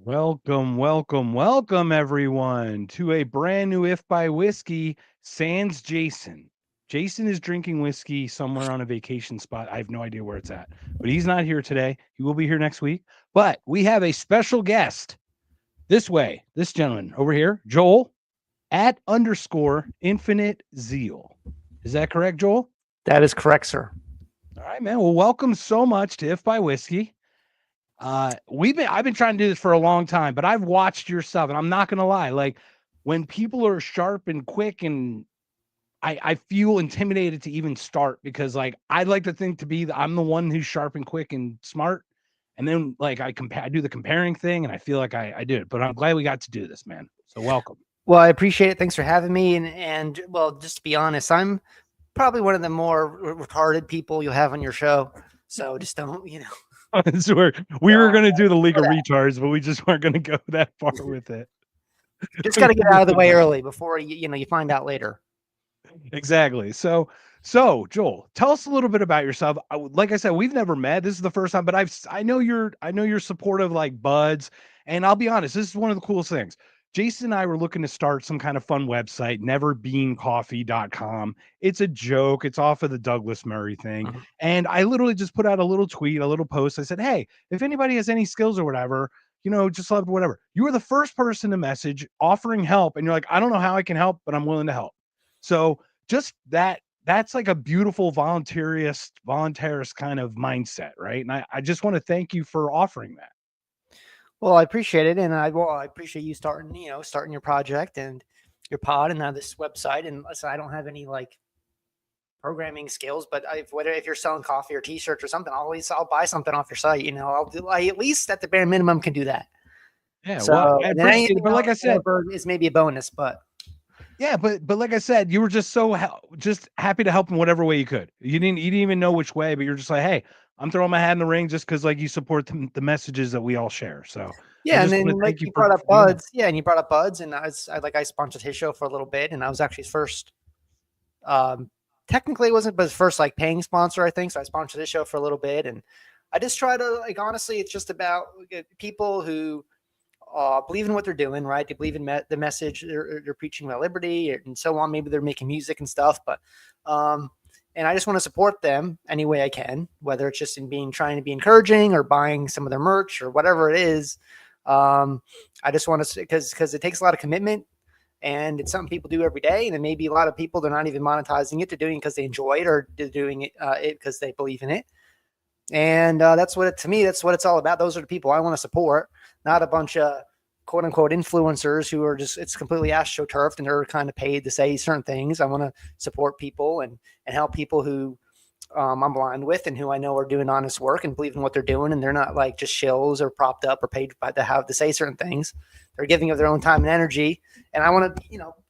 Welcome, everyone, to a brand new If by Whiskey. Sans Jason. Jason is drinking whiskey somewhere on a vacation spot. I have no idea where it's at, but he's not here today. He will be here next week. But we have a special guest this way, this gentleman over here, Joel at underscore infinite zeal. Is that correct, Joel? That is correct, sir. All right, man. Well, welcome so much to If by Whiskey. I've been trying to do this for a long time, but I've watched your stuff, and I'm not gonna lie, like when people are sharp and quick, and I feel intimidated to even start because like I'd like to think to be I'm the one who's sharp and quick and smart, and then like I do the comparing thing, and I feel like I do it. But I'm glad we got to do this, man. So welcome. Well, I appreciate it. Thanks for having me. And well, just to be honest, I'm probably one of the more retarded people you'll have on your show. So just don't. So we were gonna do the League of Retards, but we just weren't gonna go that far with it. Just got to get out of the way early before you find out later. Exactly. So Joel, tell us a little bit about yourself. Like I said, we've never met. This is the first time, but I know you're supportive like buds. And I'll be honest, this is one of the coolest things. Jason and I were looking to start some kind of fun website, neverbeancoffee.com. It's a joke. It's off of the Douglas Murray thing. Mhm. And I literally just put out a little tweet, a little post. I said, hey, if anybody has any skills or whatever, just love whatever. You were the first person to message offering help. And you're like, I don't know how I can help, but I'm willing to help. So just that's like a beautiful voluntarist kind of mindset, right? And I just want to thank you for offering that. Well, I appreciate it, and I appreciate you starting your project and your pod and now this website. And listen, I don't have any like programming skills, but if you're selling coffee or t-shirts or something, I'll buy something off your site. I at least at the bare minimum can do that. Yeah, So well, I appreciate it, but like I said, is maybe a bonus, but yeah, but like I said, you were just just happy to help in whatever way you could. You didn't even know which way, but you're just like, hey, I'm throwing my hat in the ring just because like you support the messages that we all share. So I yeah. And just then want to like thank you you brought up for doing that. Buds, yeah, and you brought up Buds, and I sponsored his show for a little bit, and I was actually his first. Technically, it wasn't, but his first like paying sponsor, I think. So I sponsored his show for a little bit, and I just try to like honestly, it's just about people who believe in what they're doing, right? They believe in the message they're preaching about liberty and so on. Maybe they're making music and stuff, but and I just want to support them any way I can, whether it's just in trying to be encouraging or buying some of their merch or whatever it is. I just want to because it takes a lot of commitment. And it's something people do every day. And then maybe a lot of people, they're not even monetizing it. They're doing it because they enjoy it or they're doing it because they believe in it. And to me, that's what it's all about. Those are the people I want to support, not a bunch of quote unquote influencers who are it's completely astroturfed and they're kind of paid to say certain things. I want to support people and help people who I'm aligned with and who I know are doing honest work and believe in what they're doing. And they're not like just shills or propped up or paid to say certain things. They're giving of their own time and energy. And I want to,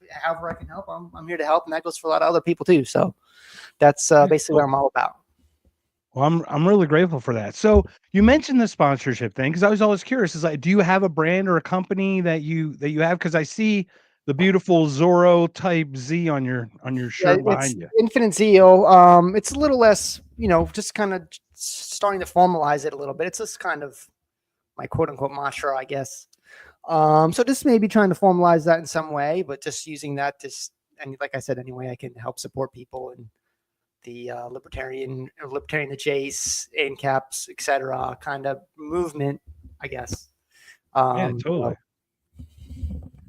however I can help, I'm here to help. And that goes for a lot of other people too. So that's basically what I'm all about. Well, I'm really grateful for that. So you mentioned the sponsorship thing because I was always curious. Is like, do you have a brand or a company that you have? Because I see the beautiful Zorro type Z on your shirt behind you. Infinite Zeal. It's a little less, just kind of starting to formalize it a little bit. It's just kind of my quote unquote mantra, I guess. So just maybe trying to formalize that in some way, but just using that and like I said, anyway, I can help support people and the libertarian, the Jace, ANCAPs, etc. kind of movement, I guess. Yeah, totally.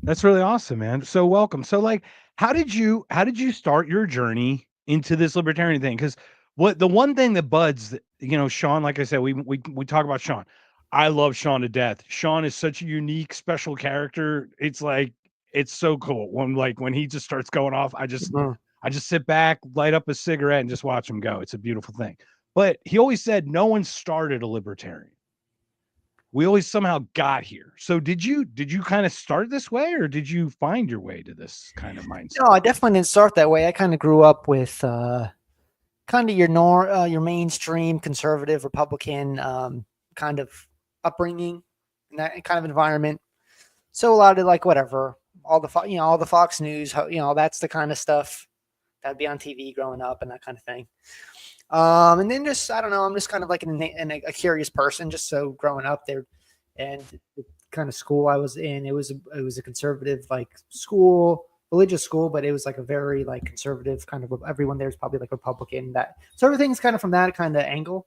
That's really awesome, man. So welcome. So like, how did you start your journey into this libertarian thing? Because the one thing that buds, Sean, like I said, we talk about Sean. I love Sean to death. Sean is such a unique, special character. It's like it's so cool when he just starts going off. I just sit back, light up a cigarette, and just watch him go. It's a beautiful thing. But he always said no one started a libertarian. We always somehow got here. So did you kind of start this way or did you find your way to this kind of mindset? No, I definitely didn't start that way. I kind of grew up with kind of your mainstream conservative Republican kind of upbringing in that kind of environment. So a lot of like whatever, all the Fox News, that's the kind of stuff that'd be on TV growing up and that kind of thing. And then just, I don't know, I'm just kind of like a curious person, just so growing up there. And kind of school I was in. It was a conservative like school, religious school, but it was like a very like conservative kind of, everyone there is probably like Republican, that sort of thing's kind of from that kind of angle.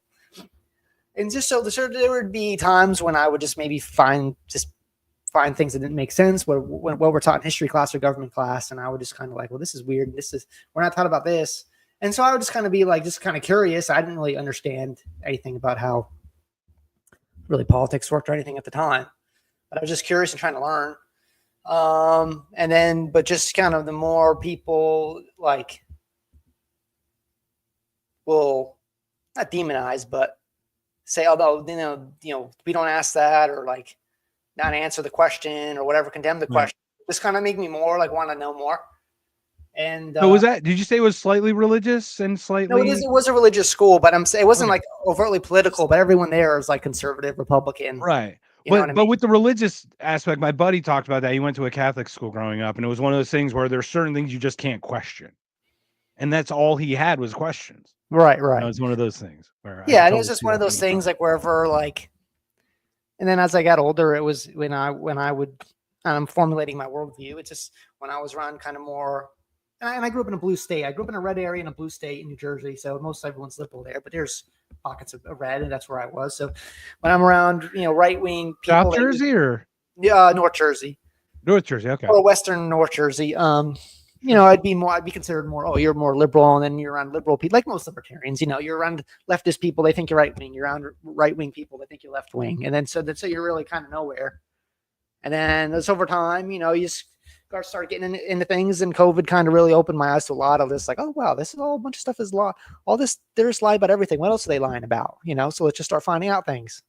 And just so there would be times when I would just maybe find things that didn't make sense when we're taught in history class or government class. And I would just kind of like, well, this is weird. We're not taught about this. And so I would just kind of be like, just kind of curious. I didn't really understand anything about how really politics worked or anything at the time, but I was just curious and trying to learn. And then, but just kind of the more people like will not demonize, but say, although, we don't ask that, or like not answer the question or whatever, condemn the question. Just kind of make me more like want to know more. And so did you say it was slightly religious and slightly? No, it was a religious school, but it wasn't like overtly political, but everyone there is like conservative, Republican. Right. But with the religious aspect, my buddy talked about that. He went to a Catholic school growing up, and it was one of those things where there's certain things you just can't question. And that's all he had was questions. Right. It was one of those things where it was just one of those things like wherever like, and then as I got older, it was when I'm formulating my worldview. It's just when I was around kind of more, and I grew up in a blue state. I grew up in a red area in a blue state in New Jersey. So most everyone's liberal there, but there's pockets of red, and that's where I was. So when I'm around, right-wing people. South Jersey or? North Jersey. North Jersey, okay. Or Western North Jersey. I'd be considered more, oh, you're more liberal, and then you're around liberal people, like most libertarians, you're around leftist people, they think you're right wing. You're around right wing people, they think you're left wing. And then so you're really kind of nowhere. And then it's over time, you just start getting into things, and COVID kind of really opened my eyes to a lot of this, like, oh wow, this is all a bunch of stuff is law. All this, they're just lying about everything. What else are they lying about? So let's just start finding out things.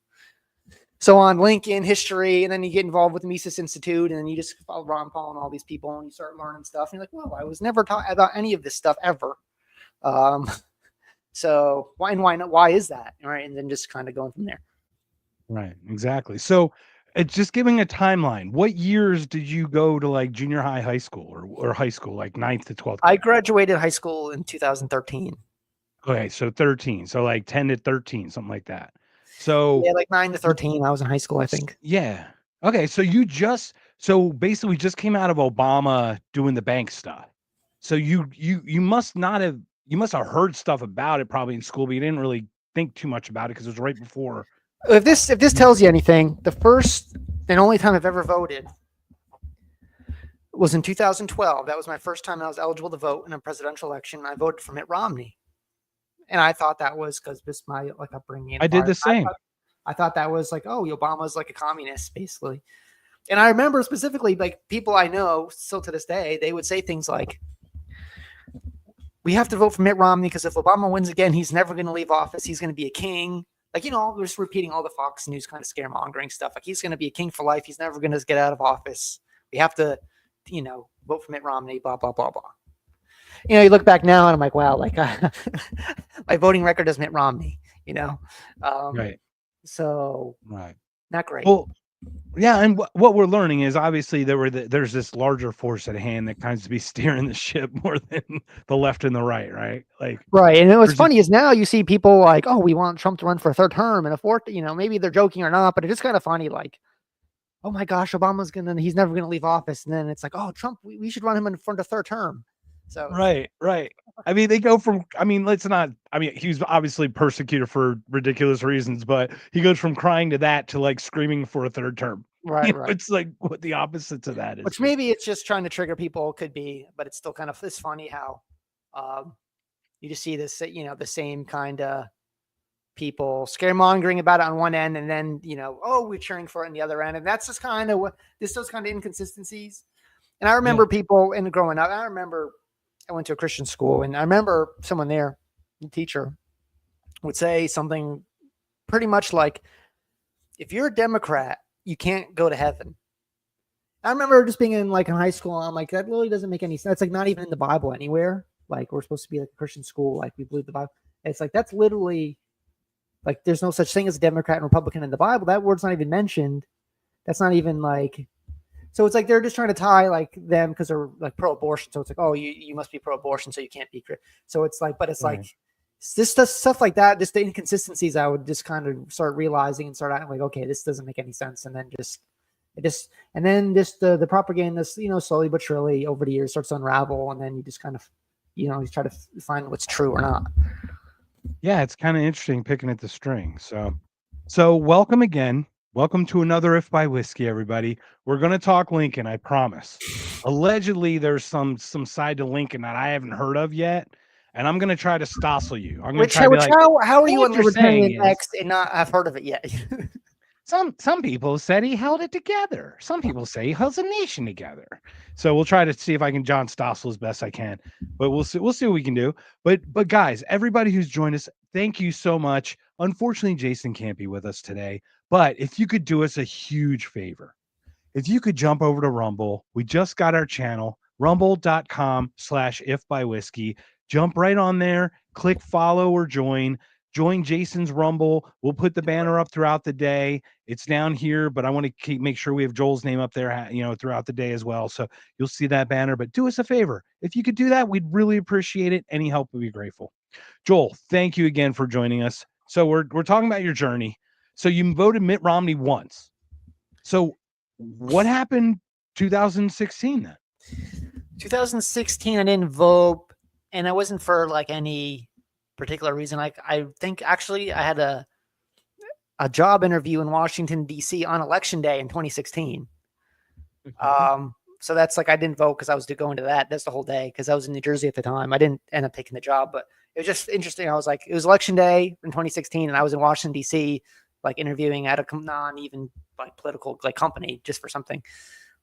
So on Lincoln history, and then you get involved with the Mises Institute, and then you just follow Ron Paul and all these people, and you start learning stuff. And you're like, well, I was never taught about any of this stuff ever. So why not? Why is that? All right. And then just kind of going from there. Right. Exactly. So it's just giving a timeline. What years did you go to like junior high school or high school, like 9th to 12th? I graduated high school in 2013. Okay. So 13. So like 10 to 13, something like that. So yeah, like 9 to 13. I was in high school, I think. Yeah. Okay. So basically we just came out of Obama doing the bank stuff. So you must have heard stuff about it probably in school, but you didn't really think too much about it because it was right before. If this tells you anything, the first and only time I've ever voted was in 2012. That was my first time I was eligible to vote in a presidential election. I voted for Mitt Romney. And I thought that was because this my like upbringing. I did the same. I thought that was like, oh, Obama's like a communist, basically. And I remember specifically, like people I know still to this day, they would say things like, we have to vote for Mitt Romney because if Obama wins again, he's never going to leave office. He's going to be a king. Like, we're just repeating all the Fox News kind of scaremongering stuff. Like, he's going to be a king for life. He's never going to get out of office. We have to, vote for Mitt Romney, blah, blah, blah, blah. You look back now and I'm like, wow, like my voting record is Mitt Romney, Right. So right. Not great. Well, yeah. And what we're learning is obviously there's this larger force at hand that kinds to be steering the ship more than the left and the right. Right. Like, right. And what's funny is now you see people like, oh, we want Trump to run for a third term and a fourth, maybe they're joking or not, but it's just kind of funny. Like, oh my gosh, he's never going to leave office. And then it's like, oh, Trump, we should run him in front of third term. So right. I mean, they go from, he was obviously persecuted for ridiculous reasons, but he goes from crying to that to like screaming for a third term. Right. It's like what the opposite to that is. Which maybe it's just trying to trigger people, could be, but it's still kind of, it's funny how you just see this, the same kind of people scaremongering about it on one end, and then, oh, we're cheering for it on the other end. And that's just kind of what those kind of inconsistencies. And I remember people growing up, I went to a Christian school, and I remember someone there, the teacher, would say something pretty much like, if you're a Democrat, you can't go to heaven. I remember just being in high school, and I'm like, that really doesn't make any sense. It's like not even in the Bible anywhere. Like, we're supposed to be like a Christian school, like we believe the Bible. It's like, that's literally like, there's no such thing as a Democrat and Republican in the Bible. That word's not even mentioned. That's not even like, so it's like they're just trying to tie like them because they're like pro-abortion. So it's like, oh, you must be pro-abortion, so you can't be. So it's like, but it's right. Like this stuff like that. Just the inconsistencies, I would just kind of start realizing and start acting like, okay, this doesn't make any sense, and then just And then the propaganda, slowly but surely over the years starts to unravel, and then you just kind of, you try to find what's true or not. Yeah, it's kind of interesting picking at the string. So welcome again. Welcome to another If by Whiskey, everybody. We're gonna talk Lincoln, I promise. Allegedly, there's some side to Lincoln that I haven't heard of yet, and I'm gonna try to stossel you. I'm gonna try to be like, how are you what on you're saying Libertarian is X and not have heard of it yet? some people said he held it together. Some people say he holds a nation together. So we'll try to see if I can John Stossel as best I can, but we'll see what we can do. But guys, everybody who's joined us, thank you so much. Unfortunately, Jason can't be with us today, but if you could do us a huge favor, if you could jump over to Rumble, we just got our channel, rumble.com/ifbywhiskey. Jump right on there, click follow or join Jason's Rumble. We'll put the banner up throughout the day. It's down here, but I want to make sure we have Joel's name up there, throughout the day as well. So you'll see that banner, but do us a favor. If you could do that, we'd really appreciate it. Any help would be grateful. Joel, thank you again for joining us. So we're talking about your journey. So you voted Mitt Romney once. So what happened 2016 then? 2016, I didn't vote, and it wasn't for like any particular reason. Like, I think actually I had a job interview in Washington, D.C. on election day in 2016. So that's like, I didn't vote because I was going to that. That's the whole day because I was in New Jersey at the time. I didn't end up taking the job, but it was just interesting. I was like, it was election day in 2016, and I was in Washington, D.C., like interviewing at a non-even like political like company just for something.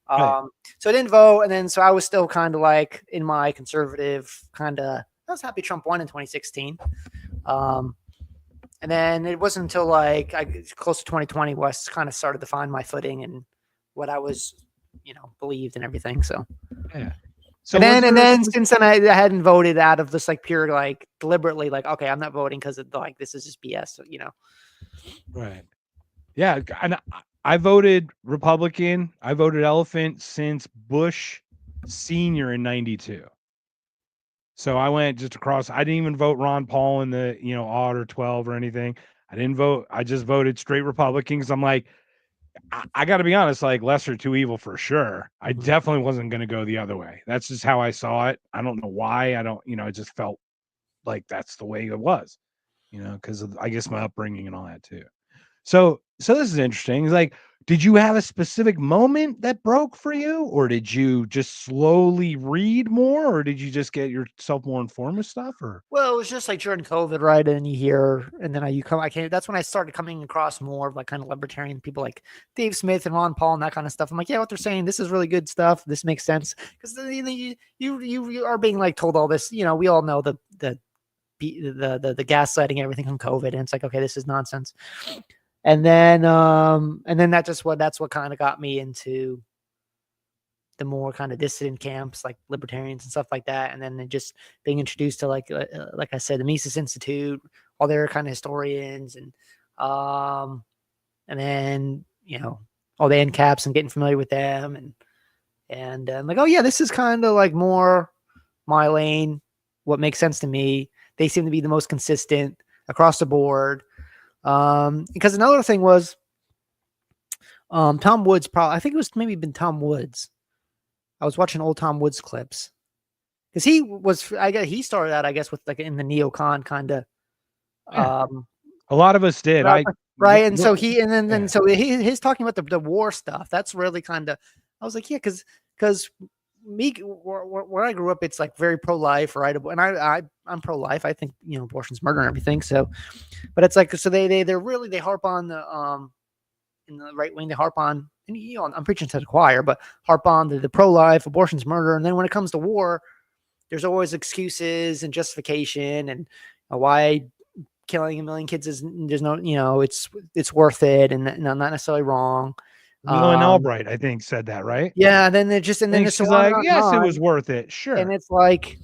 So I didn't vote, and then so I was still kind of like in my conservative kind of. I was happy Trump won in 2016. And then it wasn't until like close to 2020 where I kind of started to find my footing and what I was, believed and everything. So yeah. So and then since then I hadn't voted out of this like pure like deliberately like, okay, I'm not voting because like this is just BS. Right. Yeah, and I voted Republican. I voted elephant since Bush Senior in '92. So I went just across. I didn't even vote Ron Paul in the odd or 12 or anything. I didn't vote. I just voted straight Republican because I'm like, I got to be honest, like lesser to evil for sure. I definitely wasn't going to go the other way. That's just how I saw it. I don't know why. I don't, it just felt like that's the way it was, because of, I guess, my upbringing and all that too. So this is interesting. It's like, did you have a specific moment that broke for you, or did you just slowly read more, or did you just get yourself more informed with stuff? Or well, it was just like during COVID, right? And you hear, and then that's when I started coming across more of like kind of libertarian people like Dave Smith and Ron Paul and that kind of stuff. I'm like, yeah, what they're saying, this is really good stuff. This makes sense because you are being like told all this. We all know the gaslighting and everything from COVID, and it's like, okay, this is nonsense. And then that's what kind of got me into the more kind of dissident camps, like libertarians and stuff like that. And then just being introduced to like I said, the Mises Institute, all their kind of historians, and then all the NCAPs and getting familiar with them, and I'm like, oh yeah, this is kind of like more my lane. What makes sense to me. They seem to be the most consistent across the board. Because another thing was, Tom Woods I think it was maybe been Tom Woods. I was watching old Tom Woods clips because he started out, I guess, with like in the neocon kind of. A lot of us did. Right. And so so he's talking about the war stuff. That's really kind of, I was like, yeah, because me, where I grew up, it's like very pro-life, right? And I'm pro-life. I think, abortion's murder and everything. So, but it's like, so they harp on the, in the right wing, they harp on, and I'm preaching to the choir, but harp on the pro-life, abortion's murder. And then when it comes to war, there's always excuses and justification and why killing 1 million kids there's no, it's worth it and not necessarily wrong. Leland Albright, I think, said that, right? Yeah. Then she's like, yes, it was worth it. Sure. And it's like,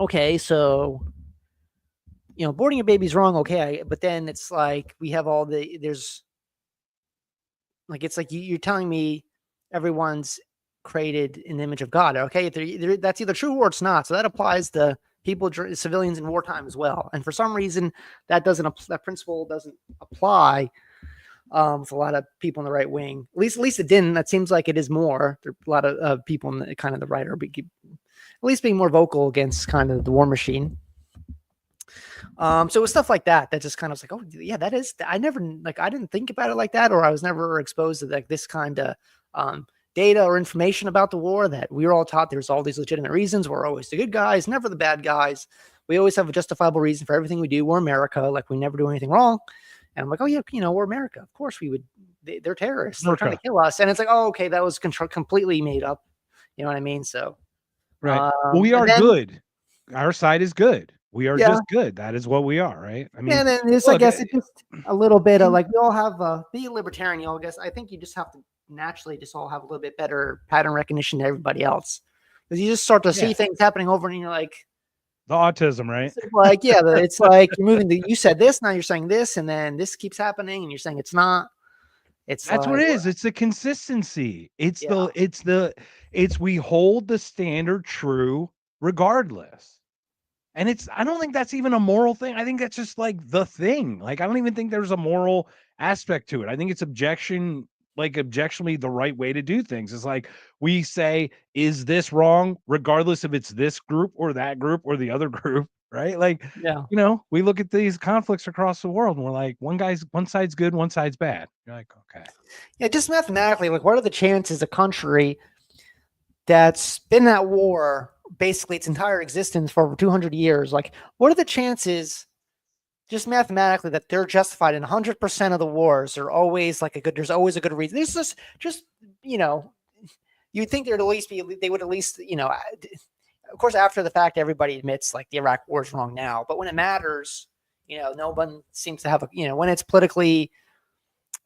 okay, so, aborting a baby's wrong. Okay. But then it's like, we have there's like, it's like you're telling me everyone's created in the image of God. Okay. That's either true or it's not. So that applies to people, civilians in wartime as well. And for some reason that principle doesn't apply with a lot of people in the right wing. At least it didn't. That seems like it is more. There are a lot of people in the kind of the right are at least being more vocal against kind of the war machine. So it was stuff like that just kind of was like, oh yeah, that is. I never I didn't think about it like that, or I was never exposed to like this kind of data or information about the war that we were all taught. There's all these legitimate reasons. We're always the good guys, never the bad guys. We always have a justifiable reason for everything we do. We're America, like we never do anything wrong. And I'm like, oh yeah, we're America. Of course we would. They're terrorists. They're trying to kill us. And it's like, oh okay, that was completely made up. You know what I mean? So right. Well, we are good. Our side is good. We are just good. That is what we are, right? I mean, and then it's, I guess it's just a little bit of like we all have be a libertarian. You all guess I think you just have to naturally just all have a little bit better pattern recognition than everybody else because you just start to see things happening over and you're like the autism, right? It's like it's like you're moving. You said this, now you're saying this, and then this keeps happening, and you're saying it's not. That's like, what it is. It's the consistency. It's we hold the standard true regardless. And I don't think that's even a moral thing. I think that's just like the thing. Like, I don't even think there's a moral aspect to it. I think it's objectionably the right way to do things. It's like we say, is this wrong? Regardless if it's this group or that group or the other group, right? Like, we look at these conflicts across the world and we're like, one side's good, one side's bad. You're like, okay. Yeah, just mathematically, like what are the chances a country that's been at war basically its entire existence for over 200 years, like what are the chances just mathematically that they're justified in 100% of the wars are always like there's always a good reason. This is just, you'd think they would at least, of course, after the fact, everybody admits like the Iraq war is wrong now, but when it matters, no one seems to have when it's politically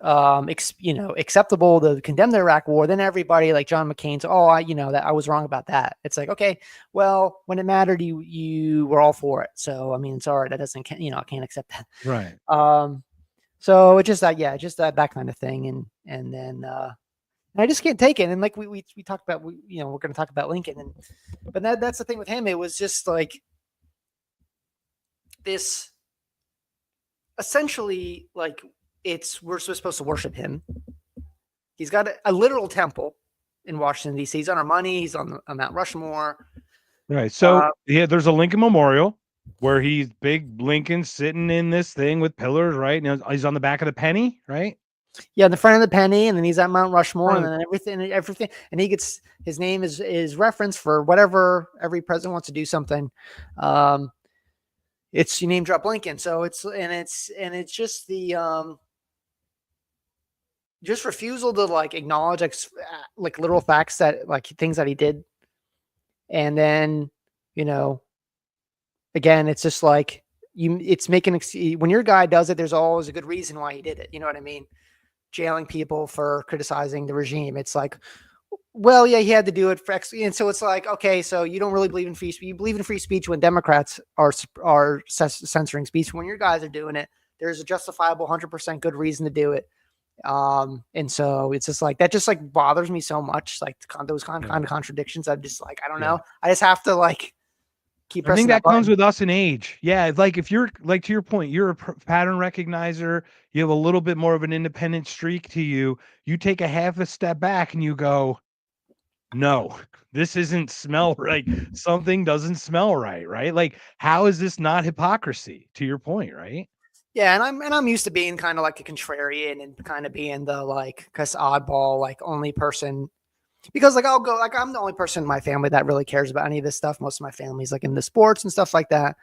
acceptable to condemn the Iraq war, then everybody like John McCain's, that I was wrong about that. It's like, okay, well, when it mattered, you were all for it. So, I mean, sorry, that doesn't, I can't accept that. Right. So it's just that kind of thing. And then, I just can't take it. And like we talked about, we're going to talk about Lincoln but that's the thing with him. It was just like this essentially like, we're supposed to worship him. He's got a literal temple in Washington, D.C. He's on our money. He's on Mount Rushmore. Right. So there's a Lincoln Memorial where he's big Lincoln sitting in this thing with pillars, right? And he's on the back of the penny, right? Yeah, in the front of the penny, and then he's at Mount Rushmore, and then everything, and he gets his name is referenced for whatever every president wants to do something. It's you name drop Lincoln, so it's just the just refusal to like acknowledge like literal facts that like things that he did. And then, again, it's just like it's making, when your guy does it, there's always a good reason why he did it. You know what I mean? Jailing people for criticizing the regime. It's like, well, yeah, he had to do it for X. And so it's like, okay, so you don't really believe in free speech. You believe in free speech when Democrats are censoring speech. When your guys are doing it, there's a justifiable 100% good reason to do it. And so it's just like that just like bothers me so much, like those kind of contradictions. I'm just like, I don't know. I just have to like keep pressing. I think that comes with us in age. Yeah. Like if you're like, to your point, you're a pattern recognizer, you have a little bit more of an independent streak to you. You take a half a step back and you go, no, this isn't smell right. Something doesn't smell right. Right. Like, how is this not hypocrisy, to your point? Right. Yeah, and I'm used to being kind of like a contrarian and kind of being the like oddball, like only person, because like I'll go like I'm the only person in my family that really cares about any of this stuff. Most of my family's like in the sports and stuff like that,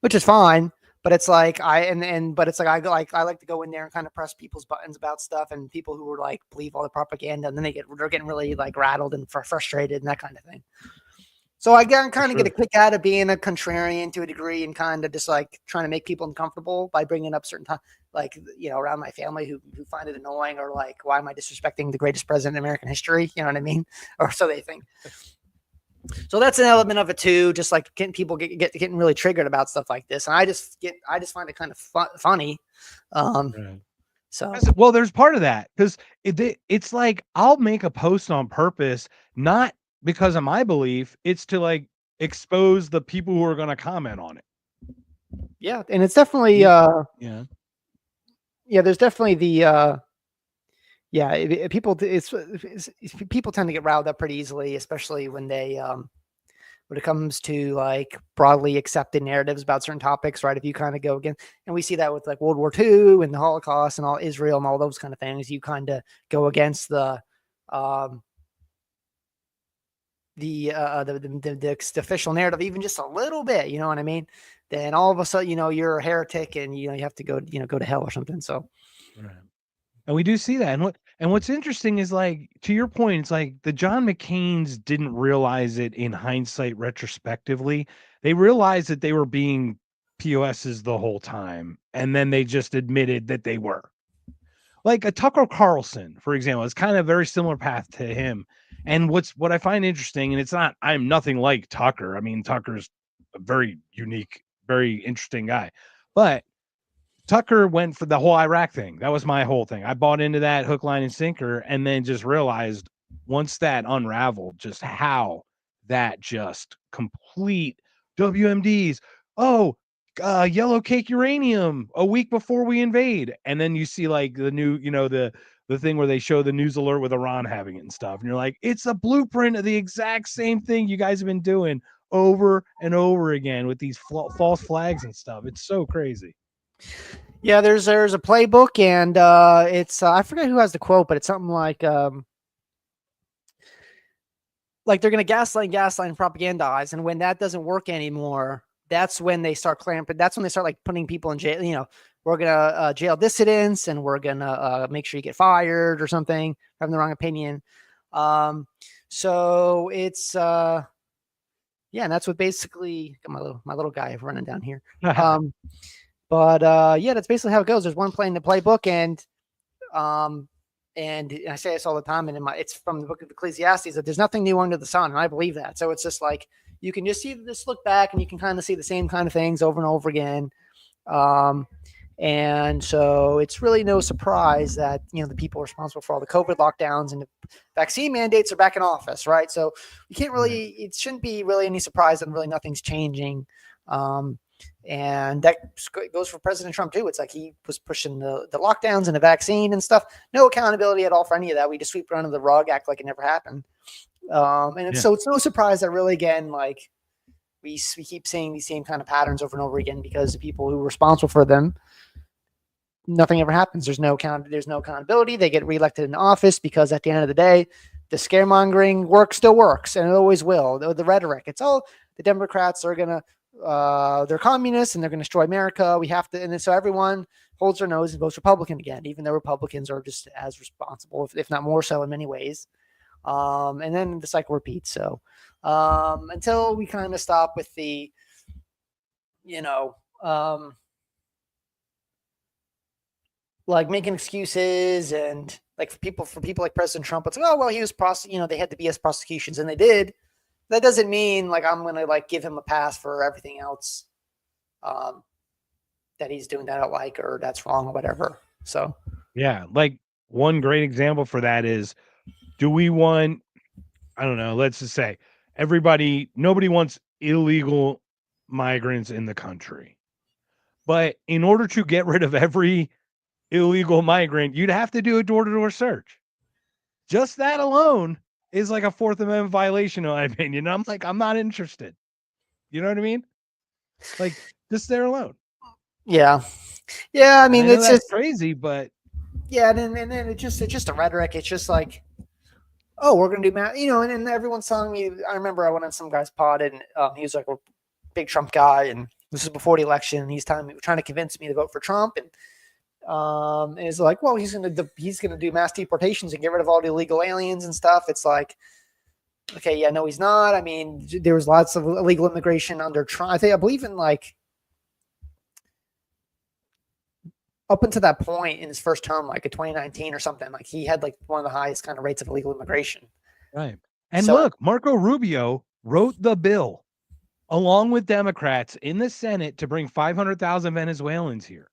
which is fine. But it's like but it's like I like to go in there and kind of press people's buttons about stuff, and people who are like believe all the propaganda, and then they're getting really like rattled and frustrated and that kind of thing. So I kind of get a kick out of being a contrarian to a degree and kind of just like trying to make people uncomfortable by bringing up certain like, around my family who find it annoying or like, why am I disrespecting the greatest president in American history? You know what I mean? Or so they think. So that's an element of it too. Just like getting people getting really triggered about stuff like this. And I just find it kind of funny. So, well, there's part of that because it's like, I'll make a post on purpose, not because of my belief, it's to like expose the people who are going to comment on it. Yeah. And it's definitely, Yeah, there's definitely the people. People tend to get riled up pretty easily, especially when it comes to like broadly accepted narratives about certain topics, right? If you kind of go again, and we see that with like World War II and the Holocaust and all Israel and all those kind of things, you kind of go against um, the official narrative, even just a little bit, you know what I mean? Then all of a sudden, you're a heretic and, you have to go to hell or something. So, Right. And we do see that. And what's interesting is, like, to your point, it's like the John McCains didn't realize it in hindsight retrospectively. They realized that they were being POSs the whole time, and then they just admitted that they were. Like a Tucker Carlson, for example, it's kind of a very similar path to him. And what I find interesting, and I'm nothing like Tucker. I mean, Tucker's a very unique, very interesting guy. But Tucker went for the whole Iraq thing. That was my whole thing. I bought into that hook, line, and sinker, and then just realized once that unraveled, just how that just complete WMDs. Oh, yellow cake uranium a week before we invade, and then you see like the new, the thing where they show the news alert with Iran having it and stuff, and you're like, it's a blueprint of the exact same thing you guys have been doing over and over again with these false flags and stuff. It's so crazy. yeah, there's a playbook, and it's I forget who has the quote, but it's something like they're going to gaslight and propagandize, and when that doesn't work anymore, that's when they start clamping. That's when they start like putting people in jail. We're going to jail dissidents, and we're going to make sure you get fired or something, having the wrong opinion. So it's yeah, and that's what basically got my little guy running down here. But yeah, that's basically how it goes. There's one playing the playbook, and I say this all the time, and it's from the book of Ecclesiastes that there's nothing new under the sun, and I believe that. So it's just like you can just look back, and you can kind of see the same kind of things over and over again. And so it's really no surprise that the people responsible for all the COVID lockdowns and the vaccine mandates are back in office, right? So you can't really, it shouldn't be really any surprise that really nothing's changing. And that goes for President Trump too. It's like he was pushing the lockdowns and the vaccine and stuff. No accountability at all for any of that. We just sweep it under the rug, act like it never happened. So it's no surprise that really, again, like we keep seeing these same kind of patterns over and over again because the people who are responsible for them, nothing ever happens. There's no accountability. They get reelected in office because at the end of the day, the scaremongering still works, and it always will. The rhetoric, it's all the Democrats are gonna they're communists and they're going to destroy America. We have to, and then so everyone holds their nose and votes Republican again, even though Republicans are just as responsible, if not more so in many ways. And then the cycle repeats. So until we kind of stop with the, like making excuses and like for people like President Trump, it's like, oh well, he was they had the BS prosecutions, and they did. That doesn't mean like I'm going to like give him a pass for everything else that he's doing that I don't like or that's wrong or whatever. So yeah, like one great example for that is, do we want, I don't know, let's just say nobody wants illegal migrants in the country. But in order to get rid of every illegal migrant, you'd have to do a door-to-door search. Just that alone is like a Fourth Amendment violation, in my opinion. And I'm like, I'm not interested. You know what I mean? Like, just there alone. Yeah. I mean, it's just crazy, but yeah, and then it's just a rhetoric. It's just like, oh, we're gonna do math, and then everyone's telling me. I remember I went on some guy's pod, and he was like a big Trump guy, and this is before the election. And he's trying to convince me to vote for Trump, and it's like, well, he's gonna do mass deportations and get rid of all the illegal aliens and stuff. It's like, okay, yeah, no, he's not. I mean, there was lots of illegal immigration under Trump. I believe in like up until that point in his first term, like in 2019 or something, like he had like one of the highest kind of rates of illegal immigration. Right. And so, look, Marco Rubio wrote the bill along with Democrats in the Senate to bring 500,000 Venezuelans here.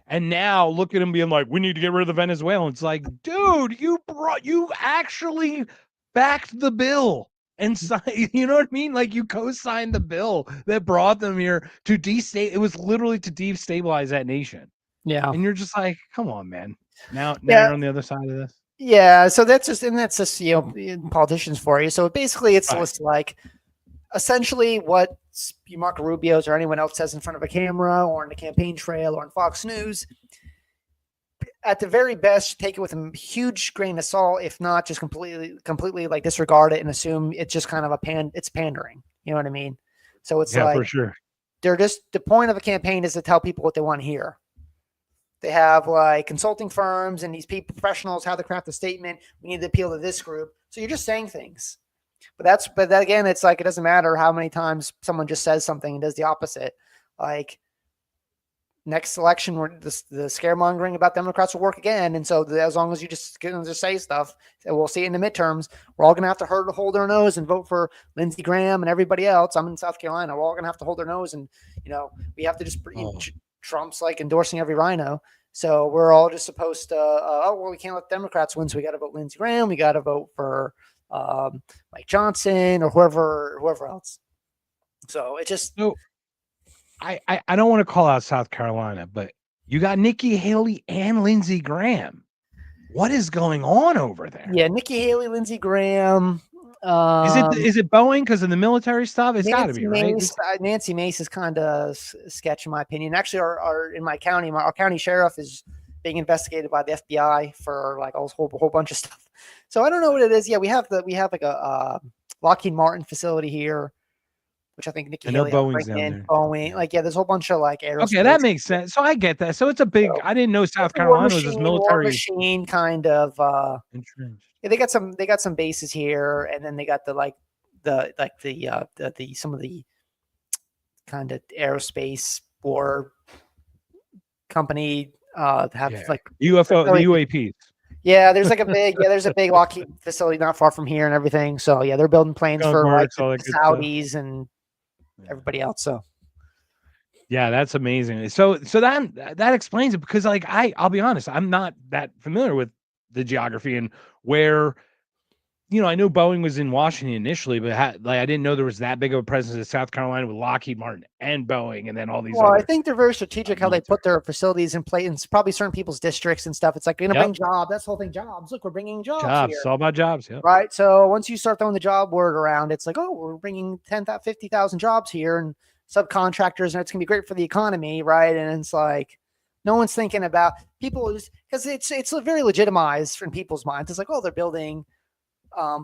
And now look at him being like, we need to get rid of the Venezuelans. It's like, dude, you actually backed the bill and signed, you know what I mean? Like you co-signed the bill that brought them here to it was literally to destabilize that nation. Yeah. And you're just like, come on, man. Now Yeah. you're on the other side of this. Yeah. So that's just, politicians for you. So basically it's Right. just like essentially what Marco Rubio's or anyone else says in front of a camera or on the campaign trail or on Fox News. At the very best, take it with a huge grain of salt, if not just completely like disregard it and assume it's just kind of it's pandering. You know what I mean? So it's Yeah, like for sure. they're just the point of a campaign is to tell people what they want to hear. They have like consulting firms and these people, professionals, how to craft a statement. We need to appeal to this group. So you're just saying things. But that again, it's like it doesn't matter how many times someone just says something and does the opposite. Like next election, the scaremongering about Democrats will work again. And so as long as you just say stuff, and we'll see it in the midterms, we're all going to have to hold our nose and vote for Lindsey Graham and everybody else. I'm in South Carolina. We're all going to have to hold our nose. And, we have to just, Trump's like endorsing every rhino. So we're all just supposed to, we can't let Democrats win. So we got to vote Lindsey Graham. We got to vote for Mike Johnson or whoever else. So it just, I don't want to call out South Carolina, but you got Nikki Haley and Lindsey Graham. What is going on over there? Yeah, Nikki Haley, Lindsey Graham. Is it Boeing because of the military stuff? It's got to be, right? Nancy Mace is kind of sketch in my opinion. Actually, our in my county, our county sheriff is being investigated by the FBI for like a whole bunch of stuff. So I don't know what it is. Yeah, we have like a Lockheed Martin facility here, which I think Nikki Haley, Boeing's down there. Boeing, like there's a whole bunch of like aerospace. Okay, that makes sense. So I get that. So it's a big. I didn't know South Carolina was this military machine kind of. Entrenched. Yeah, they got some bases here, and then they got some of the kind of aerospace war company like UFO, the UAPs. Yeah, there's a big Lockheed facility not far from here and everything. So yeah, they're building planes for like the Saudis and everybody else. So yeah, that's amazing. So that explains it because like I'll be honest, I'm not that familiar with the geography and where, I know Boeing was in Washington initially, but I didn't know there was that big of a presence in South Carolina with Lockheed Martin and Boeing and then all these. Well, I think they're very strategic how they put their facilities in place. It's probably certain people's districts and stuff. It's like, going to bring jobs. That's the whole thing. Jobs. Look, we're bringing jobs here. It's all about jobs. Yeah. Right. So once you start throwing the job word around, it's like, oh, we're bringing 50,000 jobs here and subcontractors, and it's going to be great for the economy. Right. And it's like, no one's thinking about people because it's very legitimized in people's minds. It's like, oh, they're building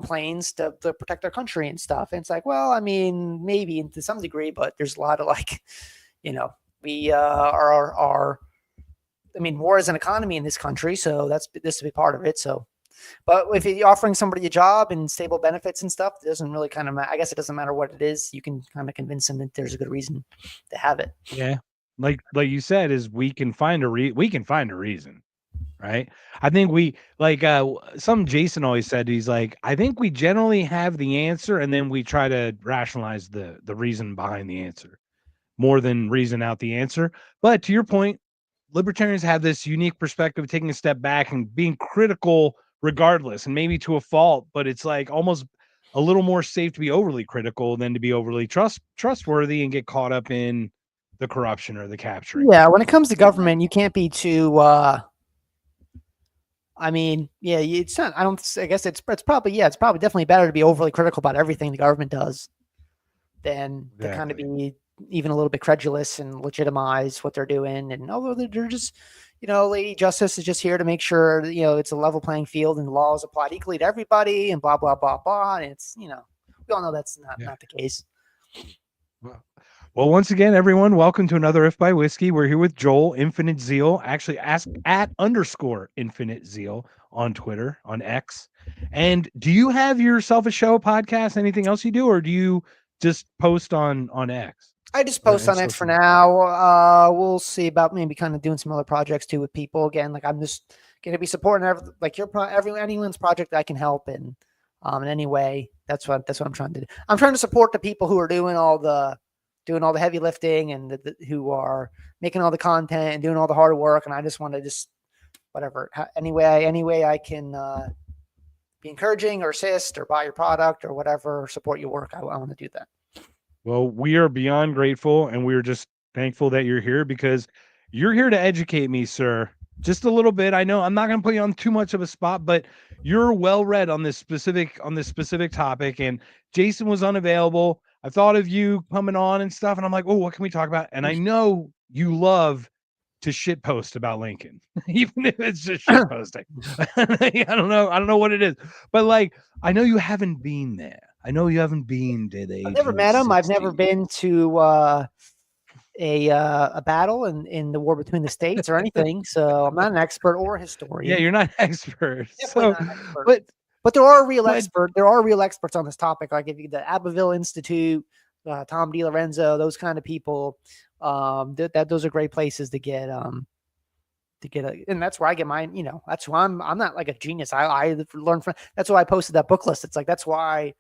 planes to protect our country and stuff. And it's like, well, I mean, maybe to some degree, but there's a lot of like, we are I mean, war is an economy in this country, so this to be part of it. So, but if you're offering somebody a job and stable benefits and stuff, it doesn't really kind of I guess it doesn't matter what it is. You can kind of convince them that there's a good reason to have it. Yeah. Like you said, is we can find a reason. Right. I think we some Jason always said, he's like, I think we generally have the answer and then we try to rationalize the reason behind the answer more than reason out the answer. But to your point, libertarians have this unique perspective of taking a step back and being critical regardless, and maybe to a fault, but it's like almost a little more safe to be overly critical than to be overly trustworthy and get caught up in the corruption or the capturing. Yeah. When it comes to government, you can't be too, I mean, yeah, it's not. I guess it's probably definitely better to be overly critical about everything the government does than to kind of be even a little bit credulous and legitimize what they're doing. And although they're just, Lady Justice is just here to make sure it's a level playing field and laws applied equally to everybody and blah blah blah blah. And it's we all know that's not the case. Well, once again, everyone, welcome to another If by Whiskey. We're here with Joel, Infinite Zeal. Actually, ask @_Infinite Zeal on Twitter, on X. And do you have yourself a show, podcast, anything else you do, or do you just post on X? I just post on X for now. We'll see about maybe kind of doing some other projects too with people. Again, like I'm just going to be supporting anyone's project that I can help in any way. That's what I'm trying to do. I'm trying to support the people who are doing all the heavy lifting and who are making all the content and doing all the hard work. And I just want to whatever, any way I can be encouraging or assist or buy your product or whatever, or support your work. I want to do that. Well, we are beyond grateful, and we're just thankful that you're here because You're here to educate me, sir. Just a little bit. I know I'm not going to put you on too much of a spot, but you're well read on this specific topic. And Jason was unavailable. I thought of you coming on and stuff, and I'm like, oh, what can we talk about? And I know you love to shit post about Lincoln, even if it's just shit posting. I don't know what it is, but like, I know you haven't been there. I know you haven't been to the. I've never met him. I've never been to a battle in the war between the states or anything. So I'm not an expert or a historian. Yeah, you're not an expert. Definitely not an expert. But there are real experts on this topic. Like if you the Abbeville Institute, Tom DiLorenzo, those kind of people. Those are great places to get and that's where I get mine. That's why I'm not like a genius. I learned from. That's why I posted that book list. It's like that's why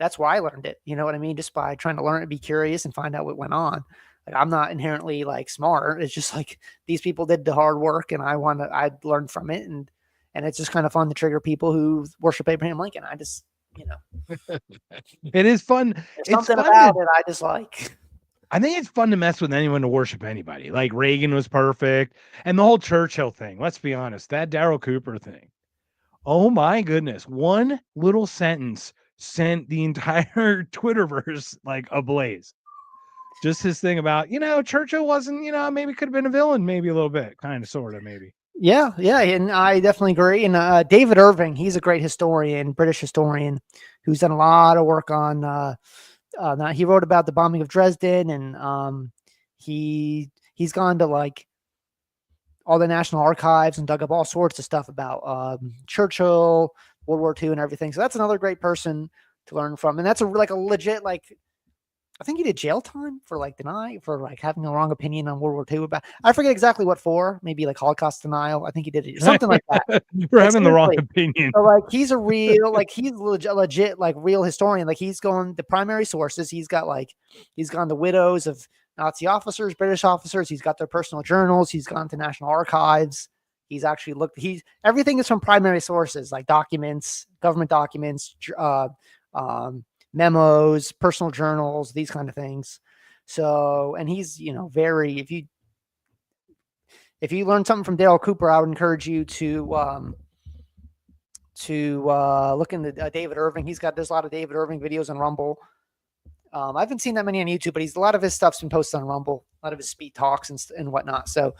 I learned it. You know what I mean? Just by trying to learn it, be curious, and find out what went on. Like I'm not inherently like smart. It's just like these people did the hard work, and I learned from it, and it's just kind of fun to trigger people who worship Abraham Lincoln. I just, it is fun. There's something about it I just like. I think it's fun to mess with anyone to worship anybody. Like Reagan was perfect, and the whole Churchill thing. Let's be honest, that Darryl Cooper thing. Oh my goodness, one little sentence sent the entire Twitterverse like ablaze. Just his thing about, Churchill wasn't, maybe could have been a villain, maybe a little bit, kind of, sort of, maybe. Yeah, and I definitely agree. And David Irving, he's a great historian, British historian, who's done a lot of work on. He wrote about the bombing of Dresden, and he's gone to like all the National Archives and dug up all sorts of stuff about Churchill, World War II, and everything. So that's another great person to learn from, and that's a legit like. I think he did jail time for having a wrong opinion on World War II about. I forget exactly what for. Maybe like Holocaust denial. I think he did it something like that. For having the wrong opinion. So like he's a real he's legit like real historian. Like he's gone the primary sources. He's gone the widows of Nazi officers, British officers. He's got their personal journals. He's gone to National Archives. He's actually looked. Everything is from primary sources like documents, government documents. Memos, personal journals, these kind of things. So, and he's, very, if you learn something from Darryl Cooper, I would encourage you to look into David Irving. There's a lot of David Irving videos on Rumble. I haven't seen that many on YouTube, but a lot of his stuff's been posted on Rumble, a lot of his speed talks and whatnot. So,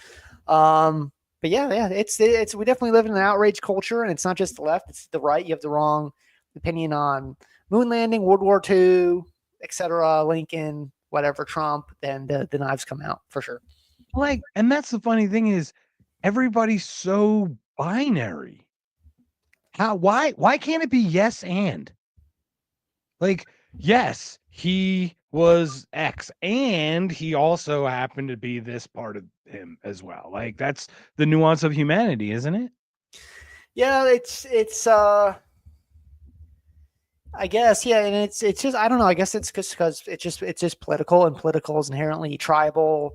but yeah, it's we definitely live in an outrage culture, and it's not just the left, it's the right. You have the wrong opinion on moon landing, World War II, etc., Lincoln, whatever, Trump, then the knives come out for sure. Like, and that's the funny thing is everybody's so binary. Why can't it be yes and? Like, yes, he was X, and he also happened to be this part of him as well. Like, that's the nuance of humanity, isn't it? Yeah, it's I guess, yeah, and it's just I don't know. I guess it's because it's just political, and political is inherently tribal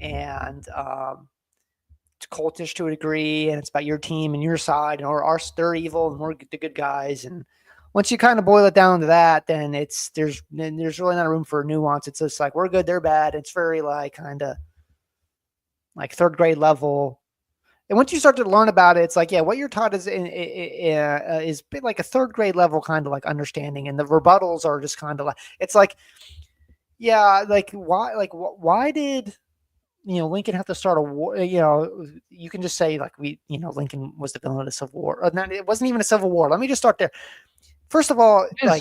and it's cultish to a degree, and it's about your team and your side, or they're evil and we're the good guys. And once you kind of boil it down to that, then there's really not room for nuance. It's just like we're good, they're bad. It's very like kind of like third grade level. And once you start to learn about it, it's like, yeah, what you're taught is like a third grade level kind of like understanding, and the rebuttals are just kind of like, it's like, yeah, like why did Lincoln have to start a war? You can just say like Lincoln was the villain of the Civil War. It wasn't even a Civil War. Let me just start there. First of all, let's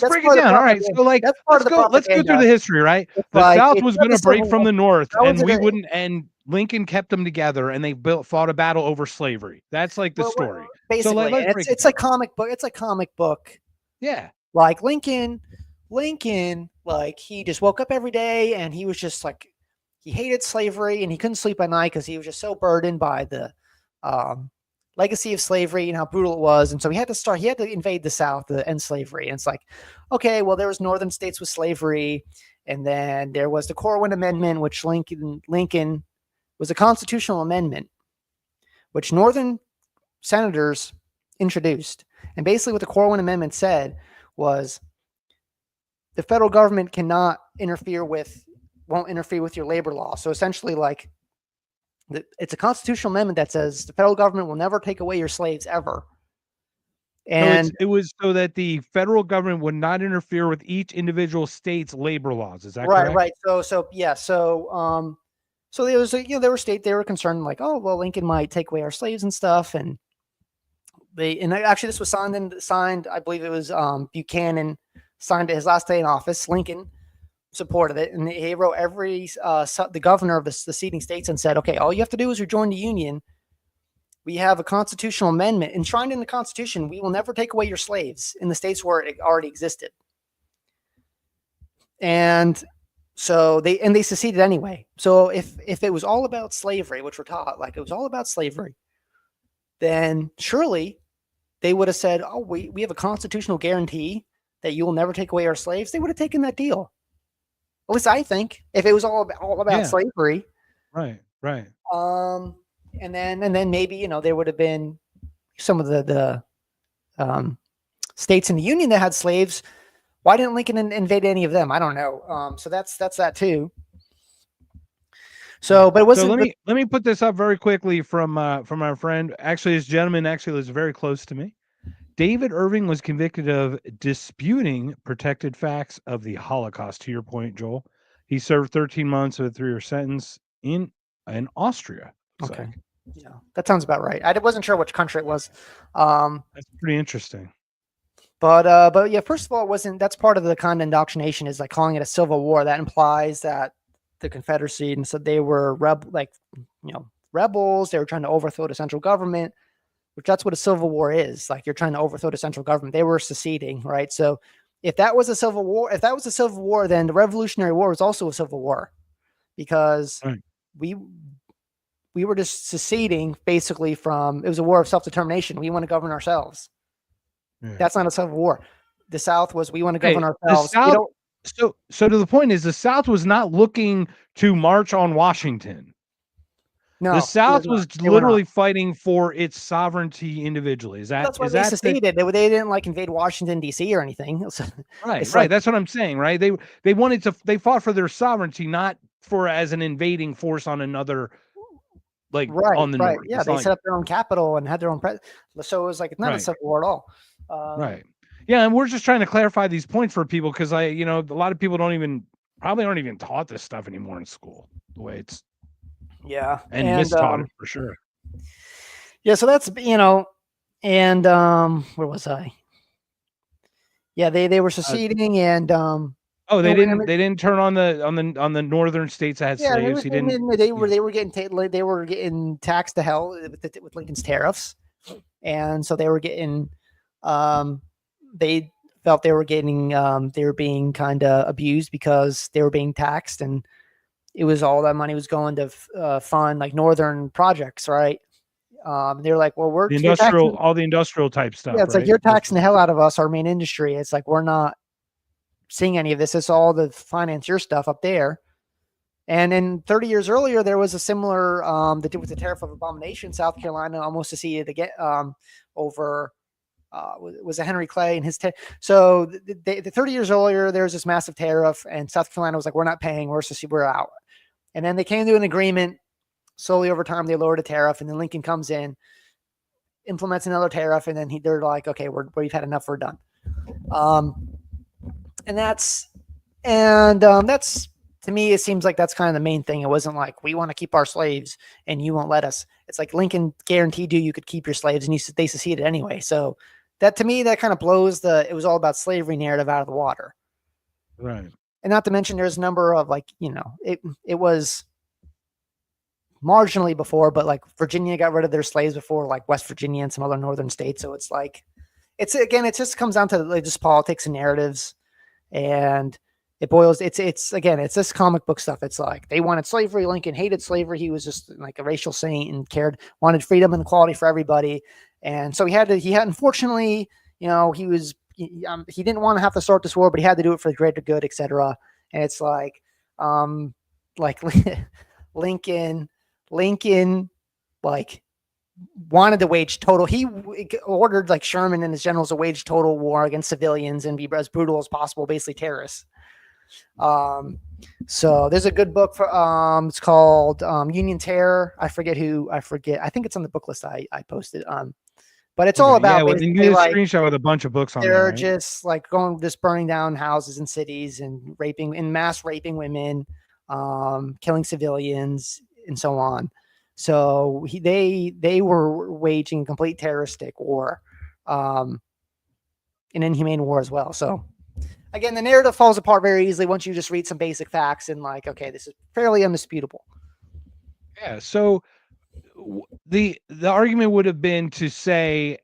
break it down. All right, so like let's go through the history, right? The South was going to break from the North, and we wouldn't. And Lincoln kept them together, and they fought a battle over slavery. That's like the story. Basically, so it's like comic book. It's like comic book. Yeah, like Lincoln, like he just woke up every day, and he was just like he hated slavery, and he couldn't sleep at night because he was just so burdened by the legacy of slavery and how brutal it was. And so he had to invade the South to end slavery. And it's like, okay, well, there was northern states with slavery. And then there was the Corwin Amendment, which Lincoln was a constitutional amendment, which northern senators introduced. And basically what the Corwin Amendment said was the federal government won't interfere with your labor law. So essentially like It's a constitutional amendment that says the federal government will never take away your slaves ever. And And it was so that the federal government would not interfere with each individual state's labor laws. Is that correct? right. So there was they were concerned like, oh, well, Lincoln might take away our slaves and stuff. And actually this was signed, I believe it was Buchanan signed it his last day in office. Lincoln supported it, and he wrote the governor of the seceding states and said, okay, all you have to do is rejoin the Union. We have a constitutional amendment enshrined in the Constitution. We will never take away your slaves in the states where it already existed. And so they seceded anyway. So if it was all about slavery, which we're taught, like it was all about slavery, then surely they would have said, oh, we have a constitutional guarantee that you will never take away our slaves. They would have taken that deal. At least I think, if it was all about slavery. Right. And then maybe, there would have been some of the states in the Union that had slaves. Why didn't Lincoln invade any of them? I don't know. So that's that too. So, but it wasn't. So let me put this up very quickly from our friend. Actually, this gentleman actually lives very close to me. David Irving was convicted of disputing protected facts of the Holocaust. To your point, Joel, he served 13 months of a 3-year sentence in Austria. Okay, yeah, that sounds about right. I wasn't sure which country it was. That's pretty interesting. But yeah, first of all, it wasn't. That's part of the kind of indoctrination is like calling it a civil war. That implies that the Confederacy and so they were rebels. They were trying to overthrow the central government. Which that's what a civil war is. Like you're trying to overthrow the central government. They were seceding, right? So if that was a civil war, then the Revolutionary War was also a civil war because we were just seceding basically from, it was a war of self-determination. We want to govern ourselves. Yeah. That's not a civil war. The South was, we want to govern ourselves. So to the point is the South was not looking to march on Washington. No, the South was literally fighting for its sovereignty individually. That's why they seceded. They didn't invade Washington D.C. or anything. Right. That's what I'm saying. Right. They fought for their sovereignty, not for as an invading force on another. On the north. Yeah, they set up their own capital and had their own so it was like not a civil war at all. Right. Yeah, and we're just trying to clarify these points for people because a lot of people probably aren't even taught this stuff anymore in school the way it's. Yeah. And mistaught it for sure. Yeah. So that's, and where was I? Yeah. They were seceding and, they didn't turn on the northern states that had slaves. They were getting taxed to hell with Lincoln's tariffs. And so they were getting, they felt they were being kind of abused because they were being taxed and, it was all that money was going to fund northern projects, right? They're like, well, we're all the industrial type stuff. Yeah, it's like you're taxing the hell out of us, our main industry. It's like we're not seeing any of this. It's all the finance your stuff up there. And then 30 years earlier, there was a similar with the tariff of abomination. South Carolina almost seceded again over. Was a Henry Clay and his so the 30 years earlier there was this massive tariff and South Carolina was like, we're not paying, we're out. And then they came to an agreement. Slowly over time they lowered the tariff, and then Lincoln comes in, implements another tariff, and then they're like, okay, we've had enough, we're done. And that's to me, it seems like that's kind of the main thing. It wasn't like we want to keep our slaves and you won't let us. It's like Lincoln guaranteed you could keep your slaves, and they seceded anyway. So that to me, that kind of blows it was all about slavery narrative out of the water. Right. And not to mention there's a number of it was marginally before, but Virginia got rid of their slaves before, West Virginia and some other northern states. So it's it just comes down to just politics and narratives, and it boils. It's this comic book stuff. It's like they wanted slavery. Lincoln hated slavery. He was just like a racial saint and wanted freedom and equality for everybody. And so he had unfortunately, he didn't want to have to start this war, but he had to do it for the greater good, etc. And it's like Lincoln wanted to wage total. He ordered Sherman and his generals to wage total war against civilians and be as brutal as possible, basically terrorists. So there's a good book for it's called Union Terror. I forget. I think it's on the book list I posted. But it's all Okay, yeah. about Well, then you basically get a like screenshot with a bunch of books on there, they're right? just like just burning down houses and cities and mass raping women, killing civilians and so on. So they were waging a complete terroristic war, an inhumane war as well. So again, the narrative falls apart very easily once you just read some basic facts and like, okay, this is fairly undisputable. Yeah. So the argument would have been to say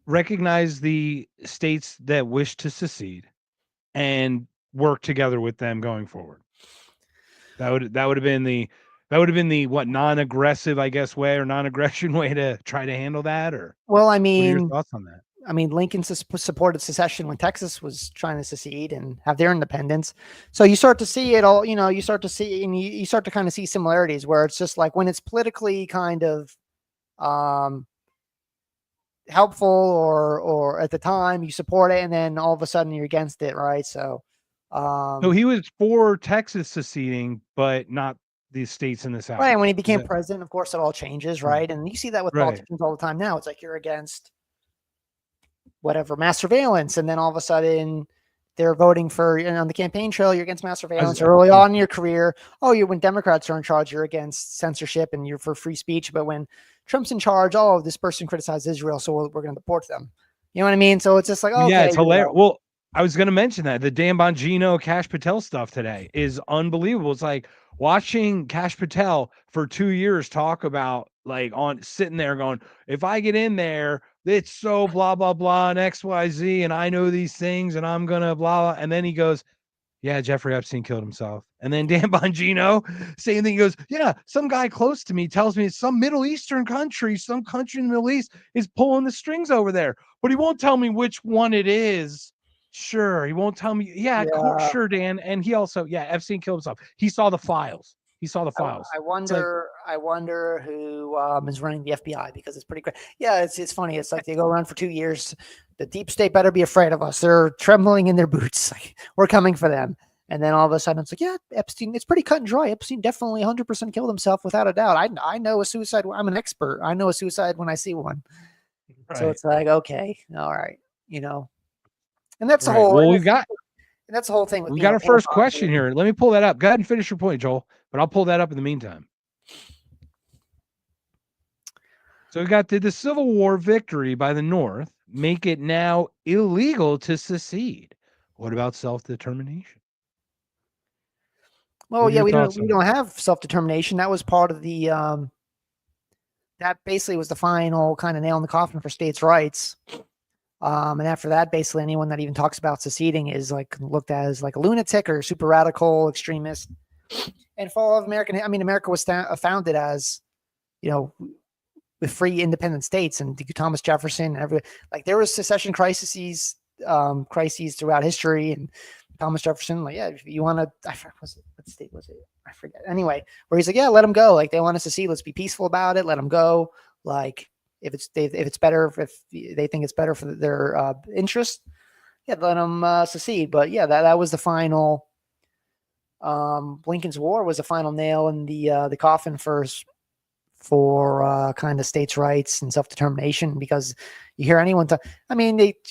recognize the states that wish to secede and work together with them going forward. That would have been the what non-aggressive, I guess, way or non-aggression way to try to handle that. Or Well, what are your thoughts on that? Lincoln supported secession when Texas was trying to secede and have their independence. So you start to see it all, you start to see, and you start to kind of see similarities where it's just like when it's politically kind of helpful or at the time you support it and then all of a sudden you're against it, right? So he was for Texas seceding, but not the states in the South. Right. And when he became president, of course, it all changes, right? And you see that with politicians all the time now. It's like you're against whatever mass surveillance, and then all of a sudden they're voting for on the campaign trail you're against mass surveillance. Early on in your career, when Democrats are in charge, you're against censorship and you're for free speech. But when Trump's in charge, this person criticized Israel, so we're going to deport them. You know what I mean? So it's just like, okay, yeah, it's hilarious. Well, I was going to mention that the Dan Bongino, Kash Patel stuff today is unbelievable. It's like watching Kash Patel for 2 years talk about like on sitting there going, if I get in there, it's so blah, blah, blah, and XYZ, and I know these things, and I'm going to blah, blah. And then he goes, yeah, Jeffrey Epstein killed himself. And then Dan Bongino, same thing. He goes, yeah, some guy close to me tells me it's some Middle Eastern country, some country in the Middle East is pulling the strings over there, but he won't tell me which one it is. Sure, he won't tell me. Yeah. Sure, Dan. And he also, Epstein killed himself. He saw the files. I wonder who is running the FBI, because it's pretty great. Yeah, it's funny. It's like they go around for 2 years. The deep state better be afraid of us. They're trembling in their boots. Like, we're coming for them. And then all of a sudden it's like, yeah, Epstein, it's pretty cut and dry. Epstein definitely 100% killed himself without a doubt. I know a suicide. I'm an expert. I know a suicide when I see one. Right. So it's like, okay, all right. And that's the whole, well, and that's the whole thing. We got our first question here. Let me pull that up. Go ahead and finish your point, Joel, but I'll pull that up in the meantime. So we got, did the Civil War victory by the North make it now illegal to secede? What about self-determination? Well, yeah, we don't have self-determination. That was part of the that basically was the final kind of nail in the coffin for states' rights. And after that, basically anyone that even talks about seceding is like looked at as like a lunatic or super radical extremist. And for all of America was founded as, with free independent states, and Thomas Jefferson, there was secession crises throughout history, and Thomas Jefferson, like, yeah, if you want to, what state was it? I forget. Anyway, where he's like, yeah, let them go. Like, they want us to see, let's be peaceful about it. Let them go. Like, if it's better, if they think it's better for their interest, yeah, let them secede. But yeah, that was the final. Lincoln's War was the final nail in the coffin for kind of states' rights and self-determination, because you hear anyone talk,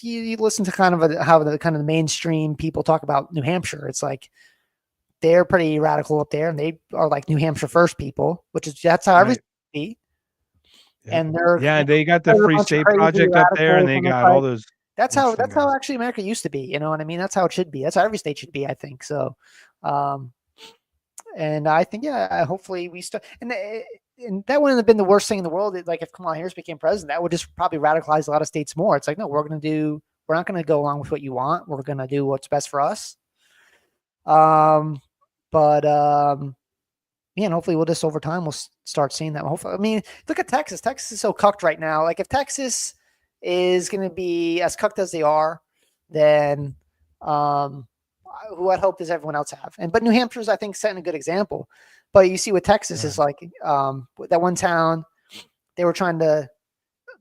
you listen to kind of how the mainstream people talk about New Hampshire. It's like they're pretty radical up there, and they are like New Hampshire first people, that's how everything be. Yeah. And they got the Free State Project up there, and they got all those. That's how actually America used to be. You know what I mean? That's how it should be. That's how every state should be, I think. So, and I think, hopefully we start, and that wouldn't have been the worst thing in the world. Like, if Kamala Harris became president, that would just probably radicalize a lot of states more. It's like, no, we're not going to go along with what you want. We're going to do what's best for us. And hopefully we'll just over time, we'll start seeing that. Hopefully, look at Texas. Texas is so cucked right now. Like, if Texas is going to be as cucked as they are, then what hope does everyone else have? But New Hampshire's, I think, setting a good example. But you see what Texas is like, that one town, they were trying to,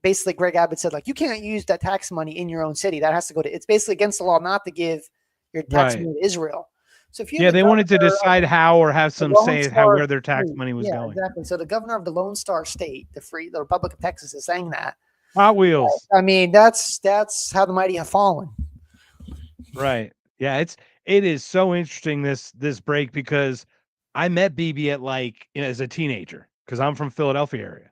basically Greg Abbott said, like, you can't use that tax money in your own city. That has to go to, it's basically against the law not to give your tax money to Israel. So if you're Yeah, the they wanted to governor of decide how or have the some Lone say how Star where their tax State, money was yeah, going. exactly. So the governor of the Lone Star State, the Republic of Texas, is saying that. Hot Wheels. I mean, that's how the mighty have fallen. Right. Yeah, it is so interesting this break because I met BB at like as a teenager because I'm from Philadelphia area.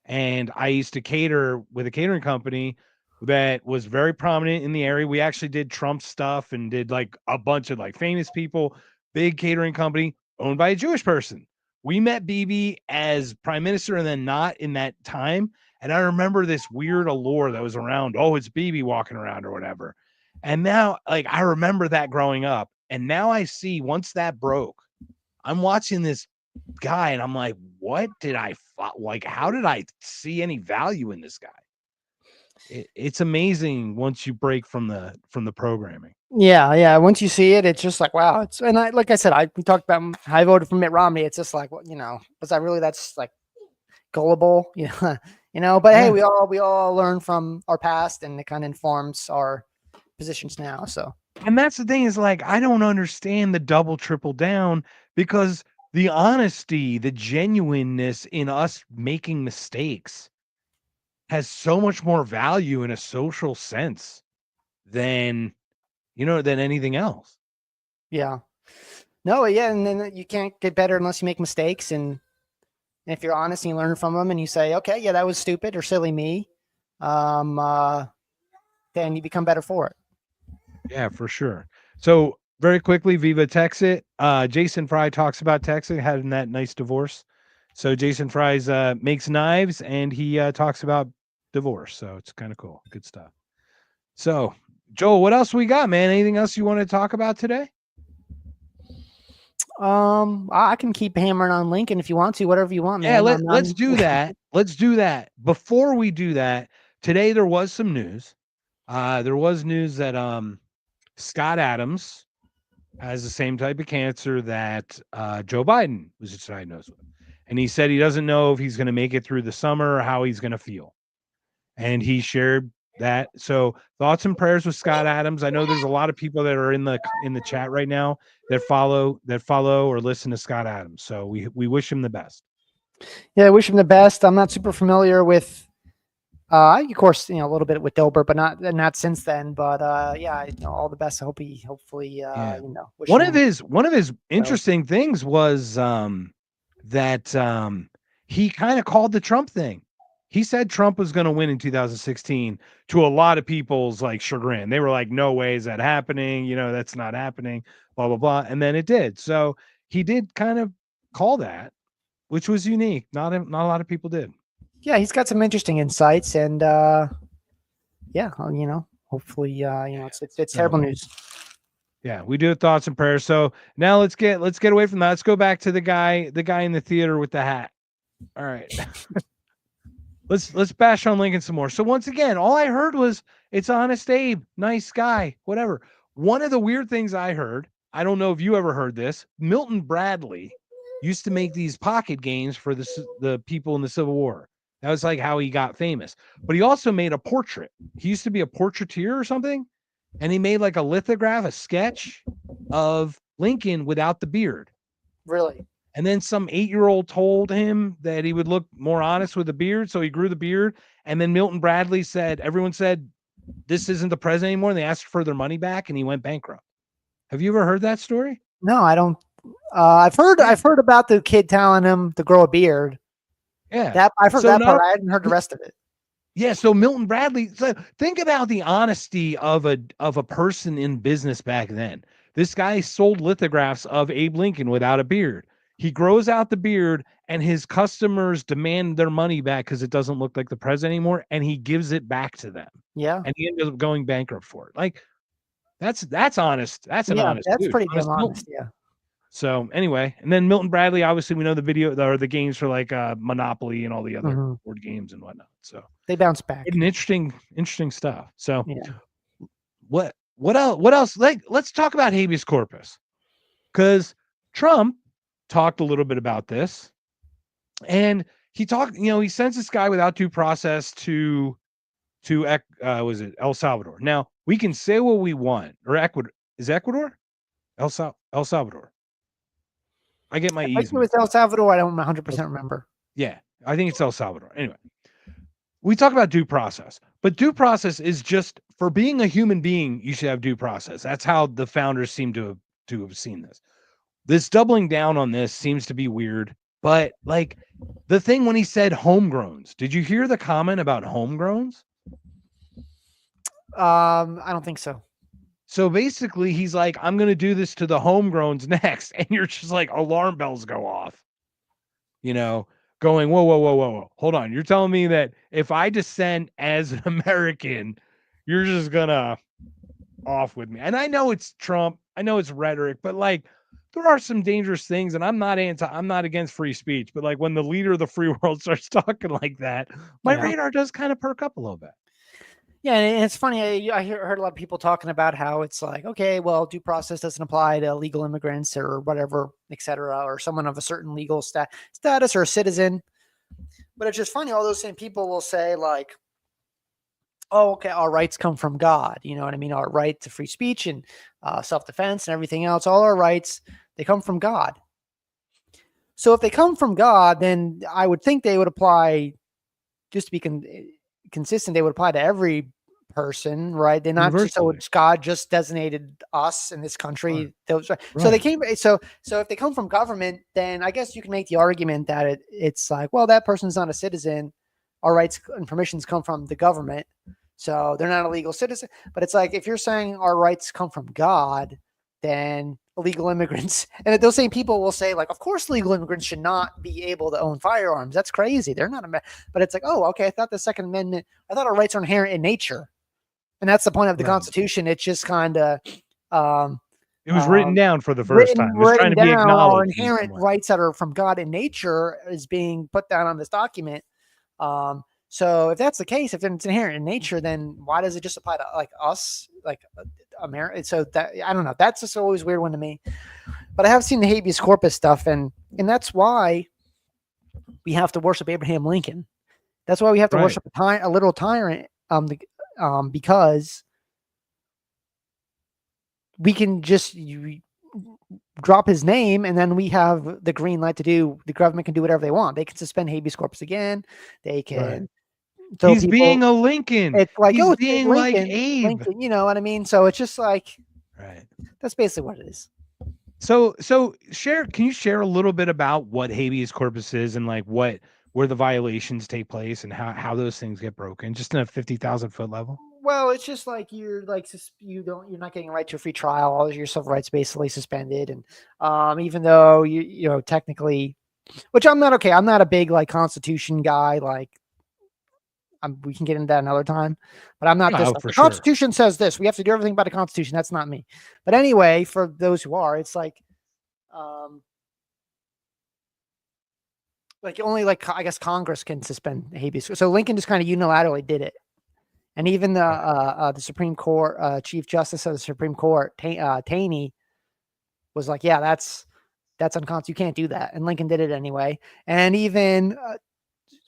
And I used to cater with a catering company that was very prominent in the area. We actually did Trump stuff and did like a bunch of like famous people, big catering company owned by a Jewish person. We met BB as prime minister and then not in that time. And I remember this weird allure that was around. Oh, it's BB walking around or whatever. And now, like, I remember that growing up. And now I see once that broke, I'm watching this guy and I'm like, what did I like? How did I see any value in this guy? It's amazing once you break from the programming. Yeah, yeah. Once you see it, it's just like wow. It's and I like I said, we talked about I voted for Mitt Romney. It's just like was I really that's like gullible? But hey, Yeah. we all learn from our past, and it kind of informs our positions now. So And that's the thing is like, I don't understand the double triple down because the honesty, the genuineness in us making mistakes has so much more value in a social sense than, than anything else. yeah, no, yeah, and then you can't get better unless you make mistakes, and if you're honest and you learn from them, and you say, okay, yeah, that was stupid or silly me, um, uh, then you become better for it. Yeah, for sure. So very quickly, Viva Texit. Jason Fry talks about Texit having that nice divorce. So Jason Fry's makes knives and he talks about divorce. So it's kind of cool. Good stuff. So Joel, what else we got, man? Anything else you want to talk about today? I can keep hammering on Lincoln if you want to, whatever you want, Yeah, man. let's do that. Let's do that. Before we do that, today there was some news. There was news that Scott Adams has the same type of cancer that Joe Biden was diagnosed with. And he said he doesn't know if he's going to make it through the summer or how he's going to feel. And he shared that. So thoughts and prayers with Scott Adams. I know there's a lot of people that are in the chat right now that follow or listen to Scott Adams. So we wish him the best. Yeah, I wish him the best. I'm not super familiar with of course, a little bit with Dilbert, but not since then. But yeah, all the best. I hope he hopefully Yeah. wish One him of his well. interesting things was that he kind of called the Trump thing. He said Trump was going to win in 2016 to a lot of people's like chagrin. They were like, no way is that happening. That's not happening, blah, blah, blah. And then it did. So he did kind of call that, which was unique. Not a lot of people did. Yeah, he's got some interesting insights, and yeah, hopefully, it's terrible news. Yeah, we do thoughts and prayers. So now let's get away from that. Let's go back to the guy in the theater with the hat. All right. let's bash on Lincoln some more. So once again, all I heard was it's Honest Abe, nice guy, whatever. One of the weird things I heard, I don't know if you ever heard this, Milton Bradley used to make these pocket games for the people in the Civil War. That was like how he got famous. But he also made a portrait. He used to be a portraiture or something, and he made like a lithograph, a sketch of Lincoln without the beard. Really? And then some 8-year-old told him that he would look more honest with the beard. So he grew the beard. And then Milton Bradley said, everyone said, this isn't the president anymore. And they asked for their money back and he went bankrupt. Have you ever heard that story? No, I don't. I've heard about the kid telling him to grow a beard. Yeah. I've heard that part. I hadn't heard the rest of it. Yeah. So Milton Bradley, so think about the honesty of a person in business back then. This guy sold lithographs of Abe Lincoln without a beard. He grows out the beard and his customers demand their money back because it doesn't look like the president anymore. And he gives it back to them. Yeah. And he ended up going bankrupt for it. Like that's honest. That's an honest that's dude. pretty Honest damn honest. Yeah. So anyway, and then Milton Bradley, obviously we know the video or the games for like Monopoly and all the other board games and whatnot. So they bounce back. an interesting stuff. So yeah. What else? Like, let's talk about habeas corpus. Because Trump talked a little bit about this. And he talked, he sends this guy without due process to was it El Salvador? Now we can say what we want, or Ecuador. Is Ecuador? El Salvador. I get my I think it was easement. El Salvador. I don't 100% remember. Yeah, I think it's El Salvador. Anyway, we talk about due process, but due process is just for being a human being, you should have due process. That's how the founders seem to have seen this. This doubling down on this seems to be weird, but like the thing when he said homegrowns, did you hear the comment about homegrowns? I don't think so. So basically, he's like, I'm going to do this to the homegrowns next. And you're just like, alarm bells go off, you know, going, whoa, whoa, whoa, whoa, whoa. Hold on. You're telling me that if I dissent as an American, you're just going to off with me. And I know it's Trump. I know it's rhetoric, but like, there are some dangerous things. And I'm not against free speech, but like when the leader of the free world starts talking like that, my Yeah. radar does kind of perk up a little bit. Yeah, and it's funny. I heard a lot of people talking about how it's like, okay, well, due process doesn't apply to illegal immigrants or whatever, et cetera, or someone of a certain legal status or a citizen. But it's just funny. All those same people will say like, oh, okay, our rights come from God. You know what I mean? Our right to free speech and self-defense and everything else, all our rights, they come from God. So if they come from God, then I would think they would apply, just to be consistent, they would apply to every person, right? They're not just, so God just designated us in this country. Right. So they came. So if they come from government, then I guess you can make the argument that it's like, well, that person's not a citizen. Our rights and permissions come from the government, so they're not a legal citizen. But it's like, if you're saying our rights come from God, then illegal immigrants, and those same people will say like, of course legal immigrants should not be able to own firearms. That's crazy. They're not but it's like, oh, okay, I thought the Second Amendment, I thought our rights are inherent in nature. And that's the point of the Constitution. It's just kind of it was written down for the first time. It was trying to be acknowledged. Our inherent rights that are from God in nature is being put down on this document. So if that's the case, if it's inherent in nature, then why does it just apply to like us, like America? So that, I don't know. That's just always a weird one to me. But I have seen the habeas corpus stuff, and that's why we have to worship Abraham Lincoln. That's why we have to worship a little tyrant, because we can just drop his name, and then we have the green light to do. The government can do whatever they want. They can suspend habeas corpus again. They can. He's being a Lincoln. It's like, he's being Lincoln, like Abe. Lincoln, you know what I mean? So it's just like, right. That's basically what it is. So can you share a little bit about what habeas corpus is and like where the violations take place and how those things get broken, just in a 50,000 foot level? Well, it's just like you're not getting a right to a free trial. All your civil rights basically suspended, and even though you know technically, which I'm not okay. I'm not a big like Constitution guy. Like, we can get into that another time, but I'm not this. Like, the Constitution says this. We have to do everything by the Constitution. That's not me. But anyway, for those who are, it's like only like I guess Congress can suspend habeas. So Lincoln just kind of unilaterally did it. And even the Supreme Court, Chief Justice of the Supreme Court, Taney, was like, yeah, that's unconstitutional. You can't do that. And Lincoln did it anyway. And even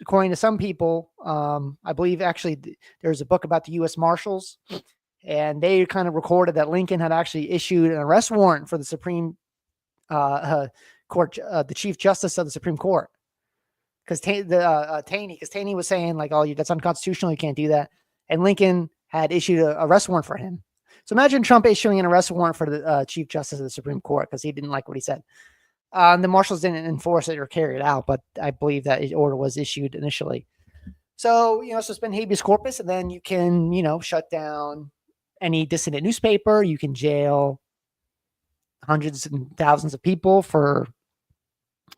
according to some people, I believe actually there's a book about the U.S. Marshals, and they kind of recorded that Lincoln had actually issued an arrest warrant for the Supreme Court, the Chief Justice of the Supreme Court, because Taney was saying like, oh, that's unconstitutional. You can't do that. And Lincoln had issued an arrest warrant for him. So imagine Trump issuing an arrest warrant for the Chief Justice of the Supreme Court because he didn't like what he said. The marshals didn't enforce it or carry it out, but I believe that order was issued initially. So, suspend habeas corpus, and then you can, shut down any dissident newspaper. You can jail hundreds and thousands of people for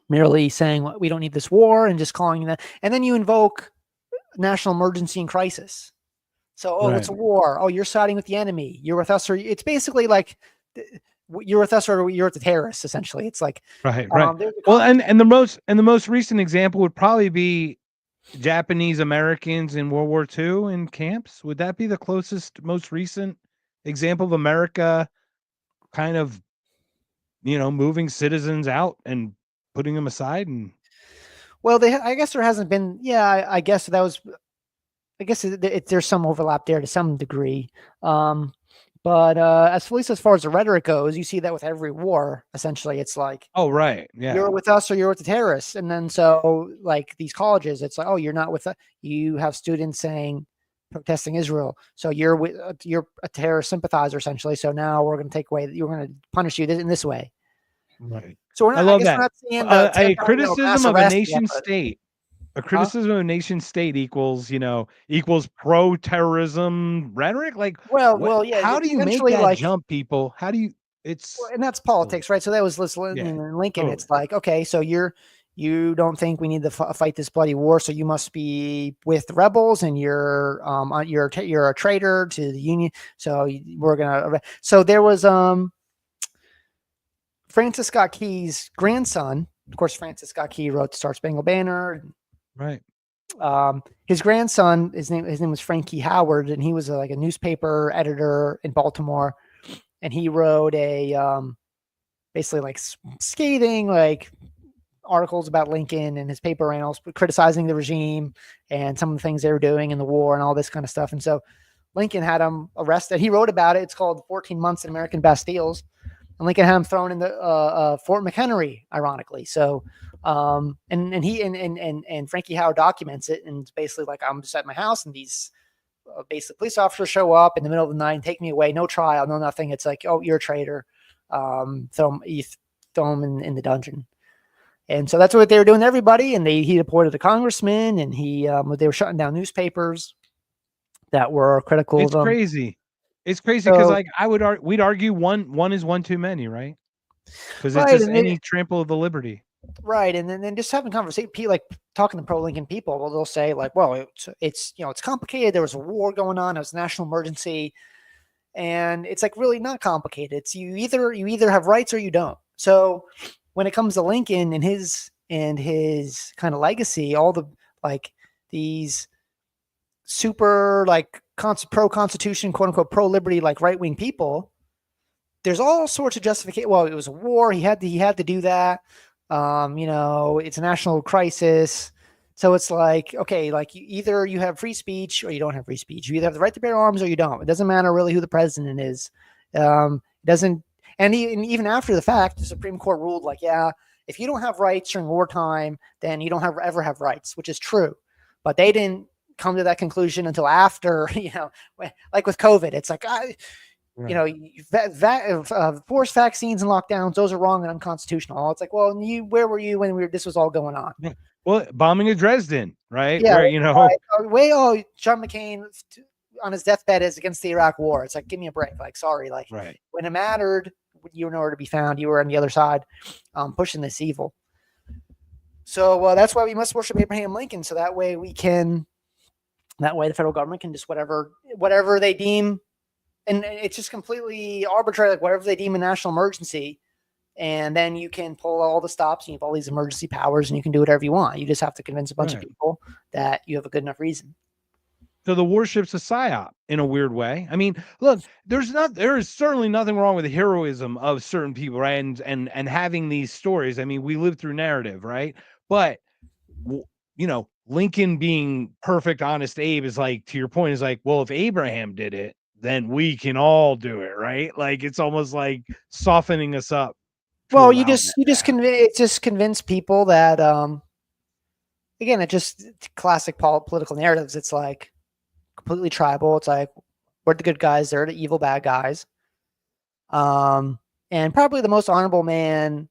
merely saying, we don't need this war, and just calling that. And then you invoke national emergency and crisis. So, it's a war. Oh, you're siding with the enemy. You're with us, or it's basically like you're with us, or you're with the terrorists. Essentially, it's like right. Well, and the most recent example would probably be Japanese Americans in World War II in camps. Would that be the most recent example of America kind of, moving citizens out and putting them aside? And well, I guess there hasn't been. Yeah, I guess that was. I guess there's some overlap there to some degree. But at least as far as the rhetoric goes, you see that with every war. Essentially, it's like, Oh, right. Yeah. you're with us or you're with the terrorists. And then so like these colleges, it's like, oh, you're not with us. You have students saying protesting Israel. So you're a terrorist sympathizer essentially. So now we're going to take away that you're going to punish you in this way. Right. So I I love guess we're that. not seeing the A mass criticism of a arrest yet, nation but state. A huh? criticism of a nation state equals, equals pro-terrorism rhetoric. Like, what? Yeah. How It's do you make essentially that like, jump, people? How do you? well, It's and that's silly. politics, right? So that was Yeah, Lincoln. totally. It's like, okay, so you don't think we need to fight this bloody war, so you must be with the rebels, and you're a traitor to the Union. So we're gonna. So there was Francis Scott Key's grandson. Of course, Francis Scott Key wrote the Star Spangled Banner. Right. His grandson, his name was Frankie Howard, and he was like a newspaper editor in Baltimore, and he wrote a basically like scathing like articles about Lincoln and his paper annals, criticizing the regime and some of the things they were doing in the war and all this kind of stuff. And so Lincoln had him arrested. He wrote about it. It's called 14 Months in American Bastilles. And Lincoln had him thrown in the Fort McHenry, ironically. So, and Frankie Howard documents it, and it's basically like, I'm just at my house, and these basically police officers show up in the middle of the night and take me away. No trial, no nothing. It's like, oh, you're a traitor. Throw him in the dungeon. And so that's what they were doing to everybody. And he deported a congressman, and they were shutting down newspapers that were critical of It's them. crazy. It's crazy because, So, like, we'd argue one is one too many, right? Because it's right. just And any trample of the liberty. right. And then just having conversation, like talking to pro-Lincoln people, well, they'll say like, well, it's complicated. There was a war going on. It was a national emergency. And it's like really not complicated. It's you either have rights or you don't. So when it comes to Lincoln and his kind of legacy, all the like these super like pro constitution, quote unquote pro liberty, like right wing people, there's all sorts of justification. Well, it was a war. He had to do that. It's a national crisis. So it's like, okay, like either you have free speech or you don't have free speech. You either have the right to bear arms or you don't. It doesn't matter really who the president is. It doesn't, and even after the fact, the Supreme Court ruled like, yeah, if you don't have rights during wartime, then you don't ever have rights, which is true. But they didn't come to that conclusion until after, like with COVID. It's like, right. Forced vaccines and lockdowns, those are wrong and unconstitutional. It's like, well, where were you when this was all going on? Yeah. Well, bombing of Dresden, right? Yeah, Where John McCain on his deathbed is against the Iraq War. It's like, give me a break. Like, sorry, like right. When it mattered, you were nowhere to be found. You were on the other side, pushing this evil. So that's why we must worship Abraham Lincoln. So that way the federal government can just whatever they deem. And it's just completely arbitrary, like whatever they deem a national emergency. And then you can pull all the stops, and you have all these emergency powers, and you can do whatever you want. You just have to convince a bunch of people that you have a good enough reason. So the warship's a psyop in a weird way. I mean, look, there is certainly nothing wrong with the heroism of certain people, right? And having these stories. I mean, we live through narrative, right? But Lincoln being perfect, honest Abe is like, to your point, is like, well, if Abraham did it, then we can all do it, right? Like it's almost like softening us up. Well, you just convince people that again, it just classic political narratives. It's like completely tribal. It's like we're the good guys, they're the evil bad guys. And probably the most honorable man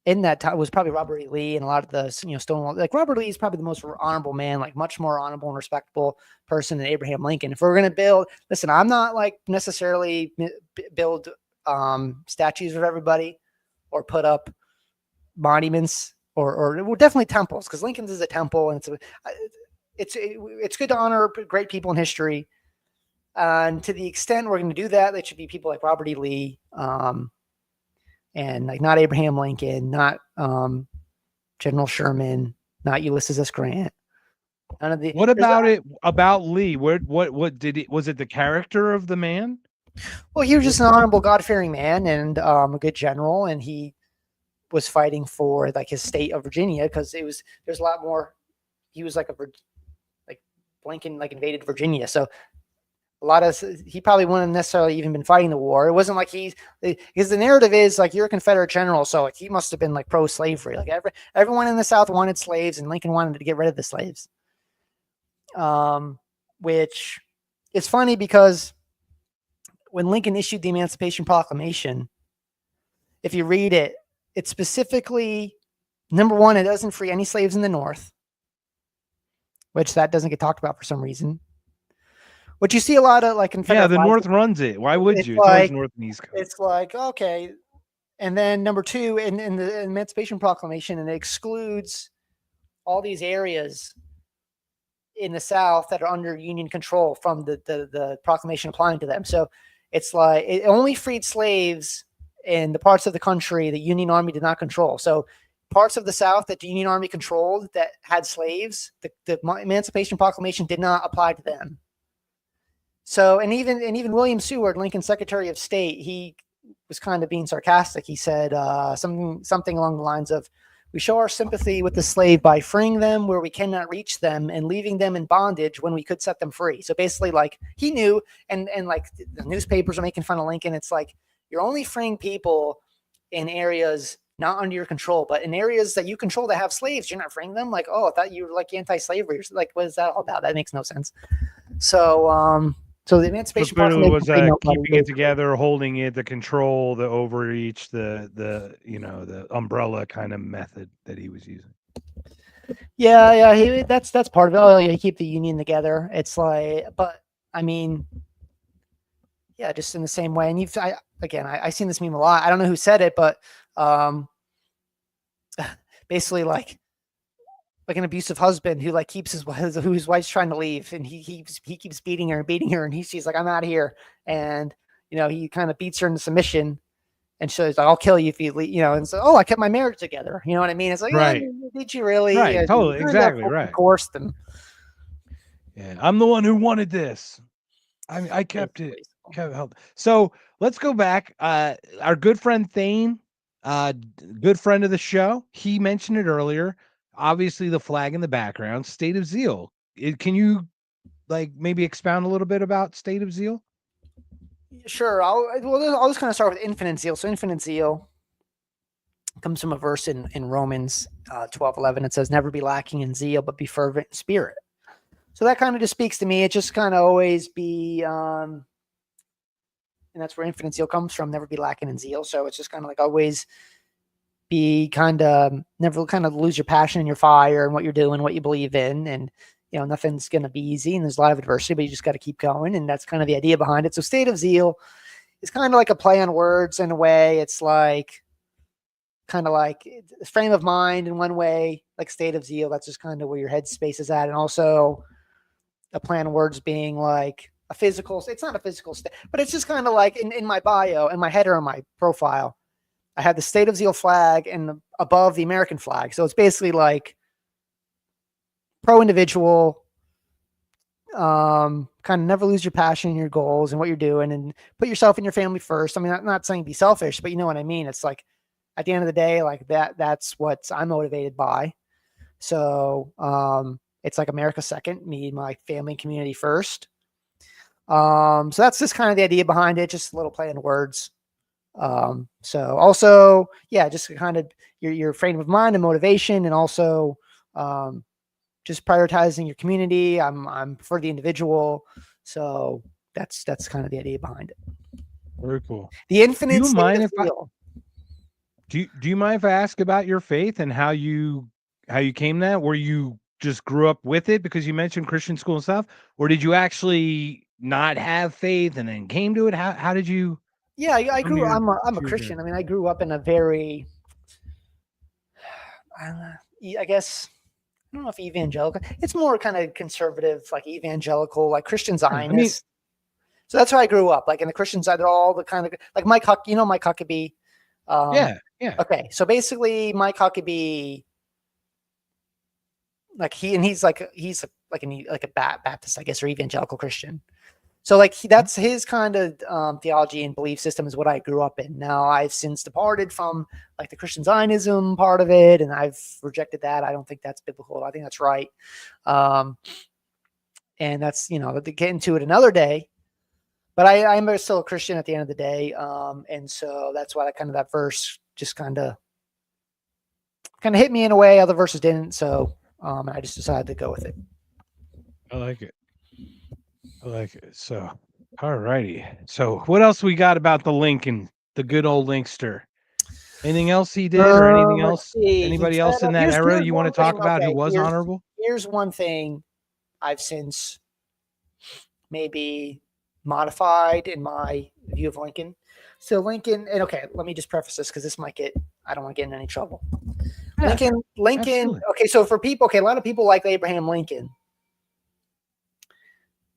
in that time was probably Robert E. Lee, and a lot of the Stonewall. Like Robert Lee is probably the most honorable man, like much more honorable and respectable person than Abraham Lincoln. If we're gonna listen, I'm not like necessarily build statues of everybody or put up monuments or definitely temples, because Lincoln's is a temple, and it's good to honor great people in history. And to the extent we're going to do that, it should be people like Robert E. Lee, and like not Abraham Lincoln, not General Sherman, not Ulysses S. Grant. None of the. What about Lee? What did it? Was it the character of the man? Well, he was just an honorable, God-fearing man and a good general, and he was fighting for like his state of Virginia, because there's a lot more. He was like Lincoln like invaded Virginia, so he probably wouldn't have necessarily even been fighting the war. It wasn't like because the narrative is like you're a Confederate general, so like he must have been like pro-slavery. Like everyone in the South wanted slaves, and Lincoln wanted to get rid of the slaves. Which is funny because when Lincoln issued the Emancipation Proclamation, if you read it, it's specifically, number one, it doesn't free any slaves in the North, which that doesn't get talked about for some reason. Which you see a lot of like Confederate. Yeah, the North runs it. Why would you? It's always North and East Coast. It's like, okay. And then number two, in the Emancipation Proclamation, and it excludes all these areas in the South that are under Union control from the proclamation applying to them. So it's like it only freed slaves in the parts of the country the Union Army did not control. So parts of the South that the Union Army controlled that had slaves, the Emancipation Proclamation did not apply to them. So, and even William Seward, Lincoln's Secretary of State, he was kind of being sarcastic. He said something along the lines of, "We show our sympathy with the slave by freeing them where we cannot reach them and leaving them in bondage when we could set them free." So basically, like he knew, and like the newspapers are making fun of Lincoln. It's like you're only freeing people in areas not under your control, but in areas that you control that have slaves, you're not freeing them. Like, oh, I thought you were like anti-slavery. Like, what is that all about? That makes no sense. So, so the Emancipation Proclamation was keeping it together, holding it, the control, the overreach, the umbrella kind of method that he was using. Yeah, that's part of it. Oh, yeah, keep the Union together. It's like, but I mean, yeah, just in the same way. And I've seen this meme a lot. I don't know who said it, but basically like an abusive husband who like keeps his wife's trying to leave, and he keeps beating her, and she's like, "I'm out of here," and he kind of beats her into submission, and she's like, "I'll kill you if you leave," and so, "Oh, I kept my marriage together," you know what I mean? It's like, right? Did you really? Right, yeah, totally, exactly, right. Coerced them. Yeah, I'm the one who wanted this. I kept it. So let's go back. Our good friend Thane, good friend of the show, he mentioned it earlier. Obviously, the flag in the background, State of Zeal. Can you like maybe expound a little bit about State of Zeal? Sure. I'll just kind of start with infinite zeal. So infinite zeal comes from a verse in Romans 12:11. It says, "Never be lacking in zeal, but be fervent in spirit." So that kind of just speaks to me. It just kind of always be, and that's where infinite zeal comes from. Never be lacking in zeal. So it's just kind of like always be never kind of lose your passion and your fire and what you're doing, what you believe in. And, nothing's going to be easy, and there's a lot of adversity, but you just got to keep going. And that's kind of the idea behind it. So state of zeal is kind of like a play on words in a way. It's like kind of like frame of mind in one way, like state of zeal. That's just kind of where your headspace is at. And also a play on words being like a physical, it's not a physical state, but it's just kind of like in my bio, in my header on my profile, I have the State of Zeal flag and above the American flag. So it's basically like pro-individual, kind of never lose your passion and your goals and what you're doing, and put yourself and your family first. I mean, I'm not saying be selfish, but you know what I mean? It's like at the end of the day, like that's what I'm motivated by. So it's like America second, me, my family, community first. So that's just kind of the idea behind it, just a little play on words. So also, yeah, just kind of your frame of mind and motivation, and also just prioritizing your community. I'm for the individual. So that's kind of the idea behind it. Very cool. The infinite. Do you mind if do you mind if I ask about your faith and how you came to that? Were you just grew up with it because you mentioned Christian school and stuff, or did you actually not have faith and then came to it? How did you? Yeah, I grew. I'm a Christian. I mean, I grew up in a very, I guess, I don't know if evangelical. It's more kind of conservative, like evangelical, like Christian Zionist. I mean, so that's how I grew up. Like in the Christian side, they're all the kind of like Mike Huckabee. Yeah. Okay, so basically, Mike Huckabee, like he's like a Baptist, I guess, or evangelical Christian. So like that's his kind of theology and belief system is what I grew up in. Now I've since departed from like the Christian Zionism part of it, and I've rejected that. I don't think that's biblical. I think that's right. And that's, to get into it another day. But I'm still a Christian at the end of the day. And so that's why that verse just kind of hit me in a way other verses didn't. So I just decided to go with it. I like it. I like it. So, all righty. So, what else we got about the Lincoln, the good old Linkster? Anything else he did, or anything Let's else? see. Anybody else in that era you want to talk about who was honorable? Here's one thing I've since maybe modified in my view of Lincoln. So Lincoln, and okay, let me just preface this because I don't want to get in any trouble. Yeah, Lincoln. Absolutely. Okay, so for people, a lot of people like Abraham Lincoln,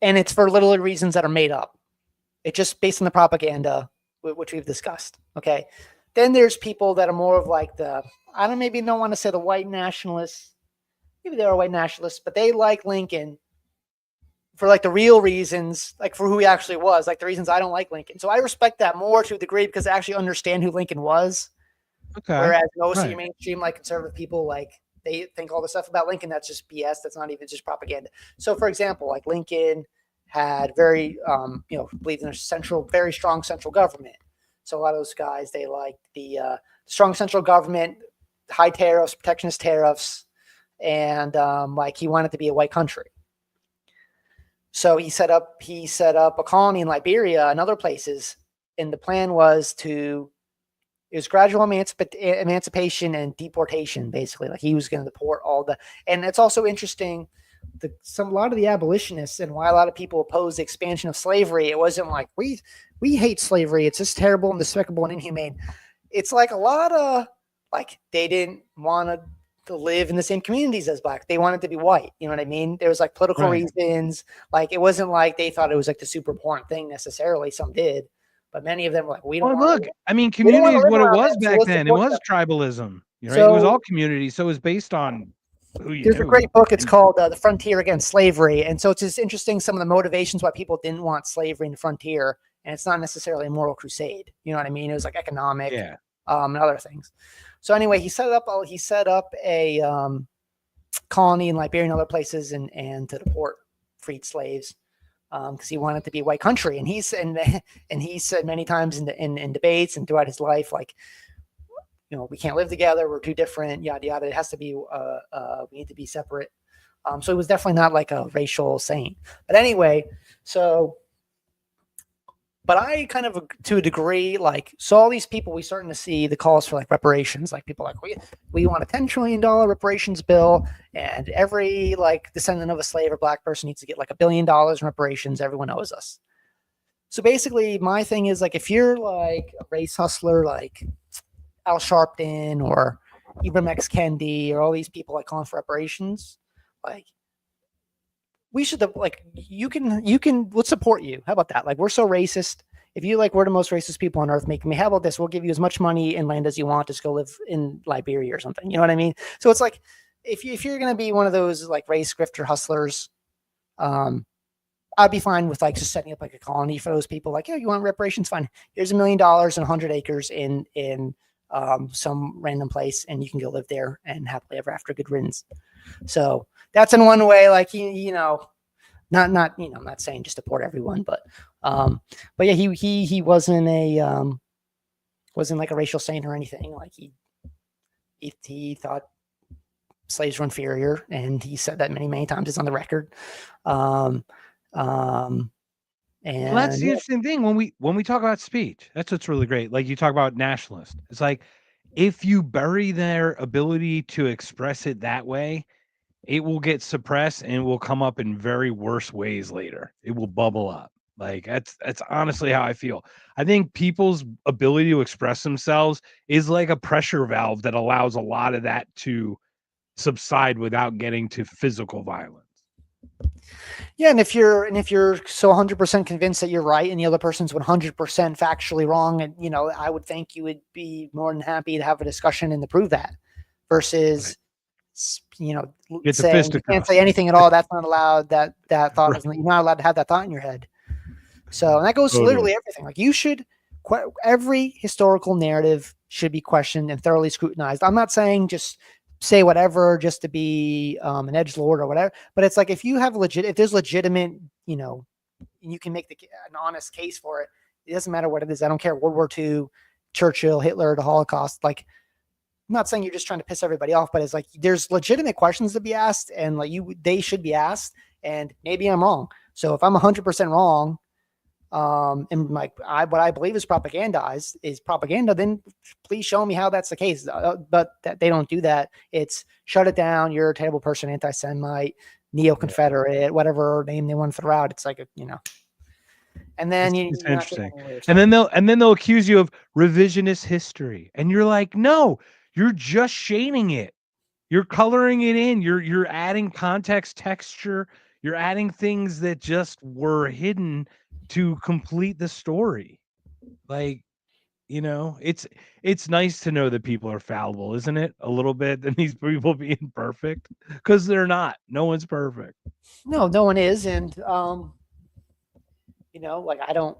and it's for literally reasons that are made up. It's just based on the propaganda, which we've discussed. Okay, then there's people that are more of like I don't want to say the white nationalists. Maybe they're white nationalists, but they like Lincoln for like the real reasons, like for who he actually was, like the reasons I don't like Lincoln. So I respect that more to a degree because I actually understand who Lincoln was. Okay. Whereas most of your mainstream, like conservative people, like they think all the stuff about Lincoln, that's just BS. That's not even just propaganda. So for example, like Lincoln had very, believed in a very strong central government. So a lot of those guys, they like the strong central government, high tariffs, protectionist tariffs, and like he wanted to be a white country. So he set up a colony in Liberia and other places, and the plan was it was gradual emancipation and deportation, basically. Like he was going to deport and it's also interesting, a lot of the abolitionists and why a lot of people oppose the expansion of slavery. It wasn't like we hate slavery. It's just terrible and despicable and inhumane. It's like a lot of like they didn't want to live in the same communities as black. They wanted to be white. You know what I mean? There was like political reasons. Like it wasn't like they thought it was like the super important thing necessarily. Some did, but many of them were like, we don't look. I mean, community is what it was back then. It was tribalism, right? So, it was all community. So it was based on who you There's a great book. It's called The Frontier Against Slavery. And so it's just interesting some of the motivations why people didn't want slavery in the frontier. And it's not necessarily a moral crusade. You know what I mean? It was like economic and other things. So anyway, he set up a colony in Liberia and other places and to deport freed slaves because he wanted to be a white country. And he said many times in debates and throughout his life, like, we can't live together. We're too different, yada, yada. It has to be, we need to be separate. So it was definitely not like a racial saying. But anyway, but I kind of, to a degree, like, so all these people, we starting to see the calls for like reparations, like people like, we want a $10 trillion reparations bill, and every like descendant of a slave or black person needs to get like $1 billion in reparations. Everyone owes us. So basically my thing is like, if you're like a race hustler, like Al Sharpton or Ibram X. Kendi or all these people like calling for reparations, like we should like you can let's support you. How about that? Like we're so racist. If you like we're the most racist people on earth, make me. How about this? We'll give you as much money and land as you want. Just go live in Liberia or something. You know what I mean? So it's like if you're gonna be one of those like race grifter hustlers, I'd be fine with like just setting up like a colony for those people. Like, yeah, you want reparations? Fine. Here's $1 million and 100 acres in some random place, and you can go live there and happily ever after. Good riddance. So that's in one way, like not I'm not saying just deport everyone, but yeah, he wasn't like a racial saint or anything. Like he thought slaves were inferior, and he said that many times. It's on the record. And well, that's the interesting thing when we talk about speech. That's what's really great. Like you talk about nationalist. It's like if you bury their ability to express it that way, it will get suppressed and will come up in very worse ways later. It will bubble up. Like that's honestly how I feel. I think people's ability to express themselves is like a pressure valve that allows a lot of that to subside without getting to physical violence. Yeah, and if you're so 100% convinced that you're right and the other person's 100% factually wrong, and I would think you would be more than happy to have a discussion and to prove that, versus saying you can't say anything at all. That's not allowed. That thought right. You're not allowed to have that thought in your head. So and that goes to literally everything. Like you should, every historical narrative should be questioned and thoroughly scrutinized. I'm not saying just say whatever just to be an edgelord or whatever, but it's like if you have if there's legitimate you can make an honest case for it. It doesn't matter what it is. I don't care. World War II, Churchill, Hitler, the Holocaust. Like, I'm not saying you're just trying to piss everybody off, but it's like there's legitimate questions to be asked, and like they should be asked. And maybe I'm wrong. So if I'm 100% wrong, and like what I believe is propaganda, then please show me how that's the case. But that they don't do that. It's shut it down. You're a terrible person, anti-Semite, neo-Confederate, whatever name they want to throw out. It's like and then it's interesting. And then they'll accuse you of revisionist history, and you're like, no, you're just shading it. You're coloring it in. You're adding context, texture. You're adding things that just were hidden to complete the story. Like, it's nice to know that people are fallible, isn't it? A little bit, than these people being perfect, because they're not. No one's perfect. No one is, and like I don't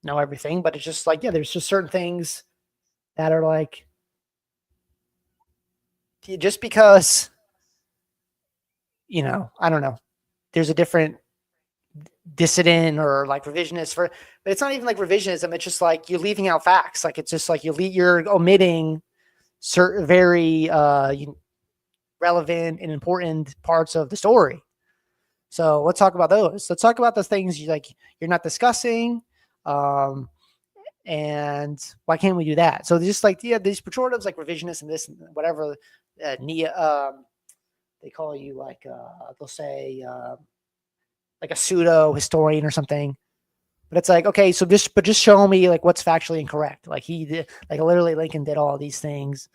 know everything, but it's just like there's just certain things that are like just because I don't know. There's a different dissident or like revisionist but it's not even like revisionism. It's just like you're leaving out facts. Like it's just like you're omitting certain very relevant and important parts of the story. So let's talk about those. Let's talk about the things you're not discussing. And why can't we do that? So just like these pejoratives like revisionist and this and whatever they call you, like they'll say like a pseudo historian or something. But it's like, okay, so just show me like what's factually incorrect. Like he did, like literally Lincoln did all these things.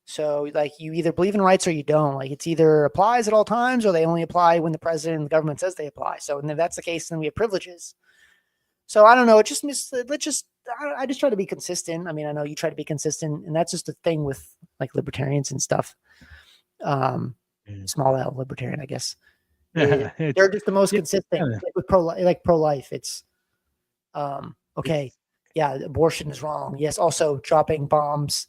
So you either believe in rights or you don't. Like it's either applies at all times or they only apply when the president and the government says they apply. So and if that's the case, then we have privileges. So I don't know. I just try to be consistent. I mean, I know you try to be consistent, and that's just the thing with like libertarians and stuff. Small L libertarian, I guess. They're just the most consistent. Like with pro-life. It's okay. Yeah, abortion is wrong. Yes, also dropping bombs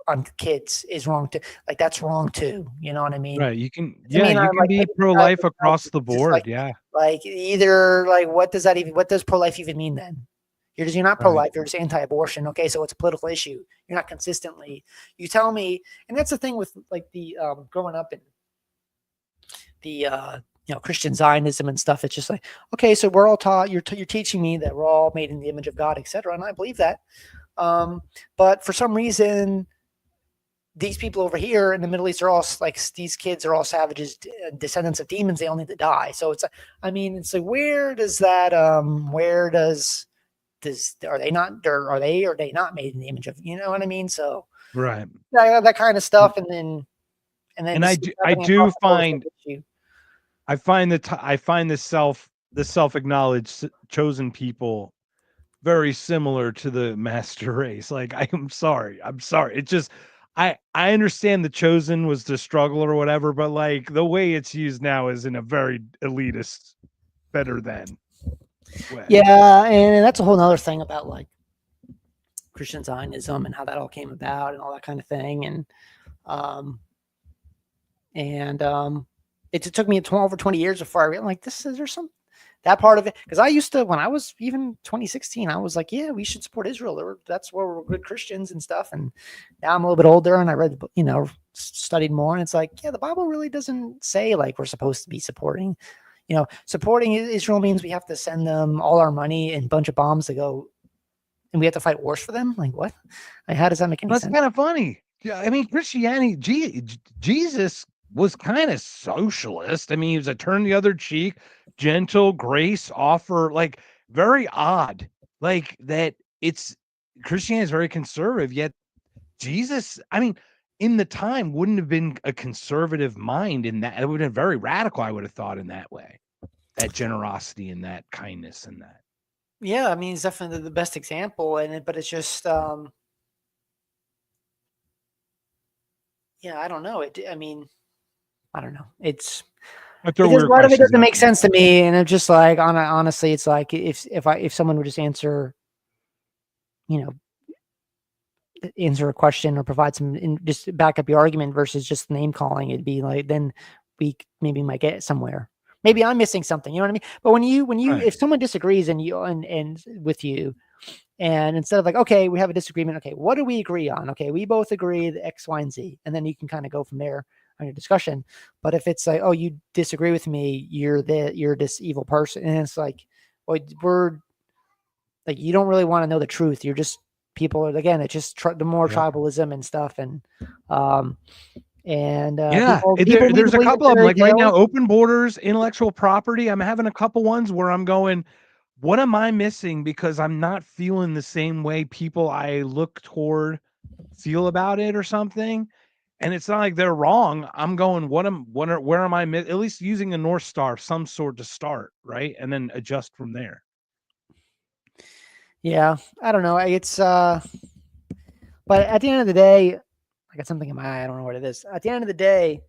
on kids is wrong too. Like that's wrong too. You know what I mean? Right. You can be pro-life across the board. Like either like what does pro-life even mean then? You're not pro-life, you're just anti-abortion. Okay, so it's a political issue. You're not consistently. You tell me, and that's the thing with like the growing up in the Christian Zionism and stuff. It's just like, okay, so we're all taught. You're teaching me that we're all made in the image of God, etc. And I believe that. But for some reason, these people over here in the Middle East are all like these kids are all savages, descendants of demons. They all need to die. So it's, I mean, it's like where does that? Are they not made in the image of, you know what I mean? So right, that kind of stuff, and then I find the self-acknowledged chosen people very similar to the master race. Like I'm sorry. It's just I understand the chosen was the struggle or whatever, but like the way it's used now is in a very elitist, better than way. Yeah, and that's a whole nother thing about like Christian Zionism and how that all came about and all that kind of thing. And it took me 12 or 20 years before I realized there's that part of it. Because I used to, when I was even 2016, I was like, yeah, we should support Israel. That's where we're good Christians and stuff. And now I'm a little bit older and I read, studied more. And it's like, yeah, the Bible really doesn't say like we're supposed to be supporting. Supporting Israel means we have to send them all our money and a bunch of bombs to go, and we have to fight wars for them. Like what? Like, how does that make any sense? That's kind of funny. Yeah, I mean, Christianity, Jesus was kind of socialist. I mean, he was a turn the other cheek, gentle, grace, offer, like very odd. Like that. Christianity is very conservative. Yet Jesus, I mean, in the time wouldn't have been a conservative mind in that. It would have been very radical, I would have thought, in that way. That generosity and that kindness and that. Yeah, I mean, it's definitely the best example in it, but it's just, yeah, I don't know. I don't know. It's because a lot of it doesn't make sense to me, and it's just like, honestly, it's like if someone would just answer a question or provide some, just back up your argument versus just name calling, it'd be like, then we maybe might get somewhere. maybe I'm missing something. You know what I mean? But Right. if someone disagrees and with you, and instead of like, okay, we have a disagreement. Okay, what do we agree on? Okay, we both agree that X, Y, and Z, and then you can kind of go from there on your discussion. But if it's like, oh, you disagree with me, you're this evil person, and it's like, well, we're like, you don't really want to know the truth. You're just people. Again, it's just the more Yep. tribalism and stuff, um, and Yeah, people need to there's a believe in couple of them, fairy like, right now, tales. open borders, intellectual property, I'm having a couple ones where I'm going, "What am I missing?" Because I'm not feeling the same way people I look toward feel about it or something, and it's not like they're wrong. I'm going, where am I at least using a North Star, some sort to start, right? And then adjust from there. Yeah, I don't know. It's but at the end of the day, I got something in my eye. I don't know what it is. At the end of the day,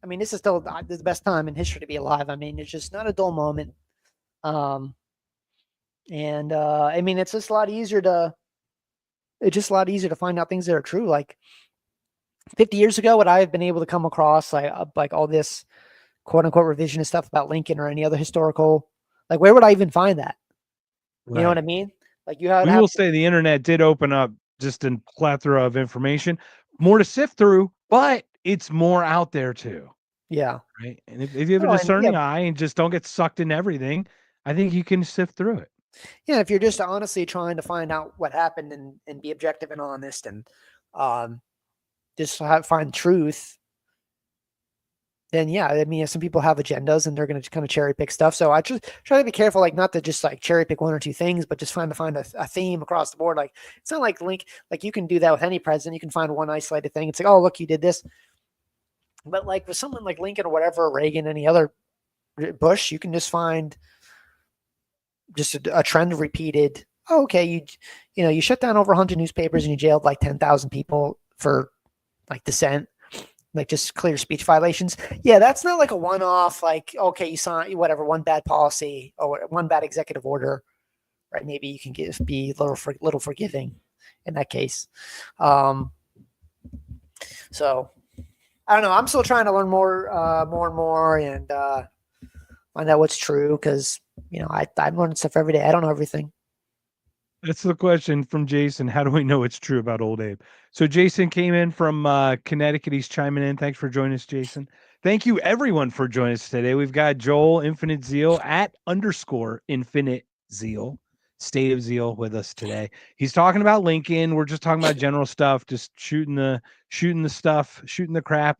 I mean, this is still the best time in history to be alive. I mean, it's just not a dull moment. Um, and I mean, it's just a lot easier to find out things that are true. Like 50 years ago, would I have been able to come across like all this quote unquote revisionist stuff about Lincoln or any other historical? Like, where would I even find that? You know what I Right. mean? Like, you would We have will to, say the internet did open up just a plethora of information, more to sift through, but it's more out there too. yeah. Right, and if you have a Oh, and yeah, discerning eye and just don't get sucked in everything, I think you can sift through it. yeah. If you're just honestly trying to find out what happened and be objective and honest and um, just find truth, then yeah, I mean, some people have agendas and they're going to kind of cherry pick stuff. So I just try to be careful, like not to just like cherry pick one or two things, but just find a theme across the board. Like it's not like like you can do that with any president. You can find one isolated thing. It's like, oh, look, you did this. But like with someone like Lincoln or whatever, Reagan, any other Bush, you can just find just a trend of repeated. Oh, okay, you shut down over 100 newspapers and you jailed like 10,000 people for like dissent, like just clear speech violations. Yeah, that's not like a one-off. Like, okay, you saw whatever one bad policy or one bad executive order, right? Maybe you can be little forgiving in that case. Um, so I don't know. I'm still trying to learn more and more, and find out what's true because I'm learning stuff every day. I don't know everything. That's the question from Jason. How do we know it's true about old Abe? So Jason came in from Connecticut. He's chiming in. Thanks for joining us, Jason. Thank you everyone for joining us today. We've got Joel Infinite Zeal at _ Infinite Zeal, State of Zeal with us today. He's talking about Lincoln. We're just talking about general stuff, just shooting the stuff, shooting the crap.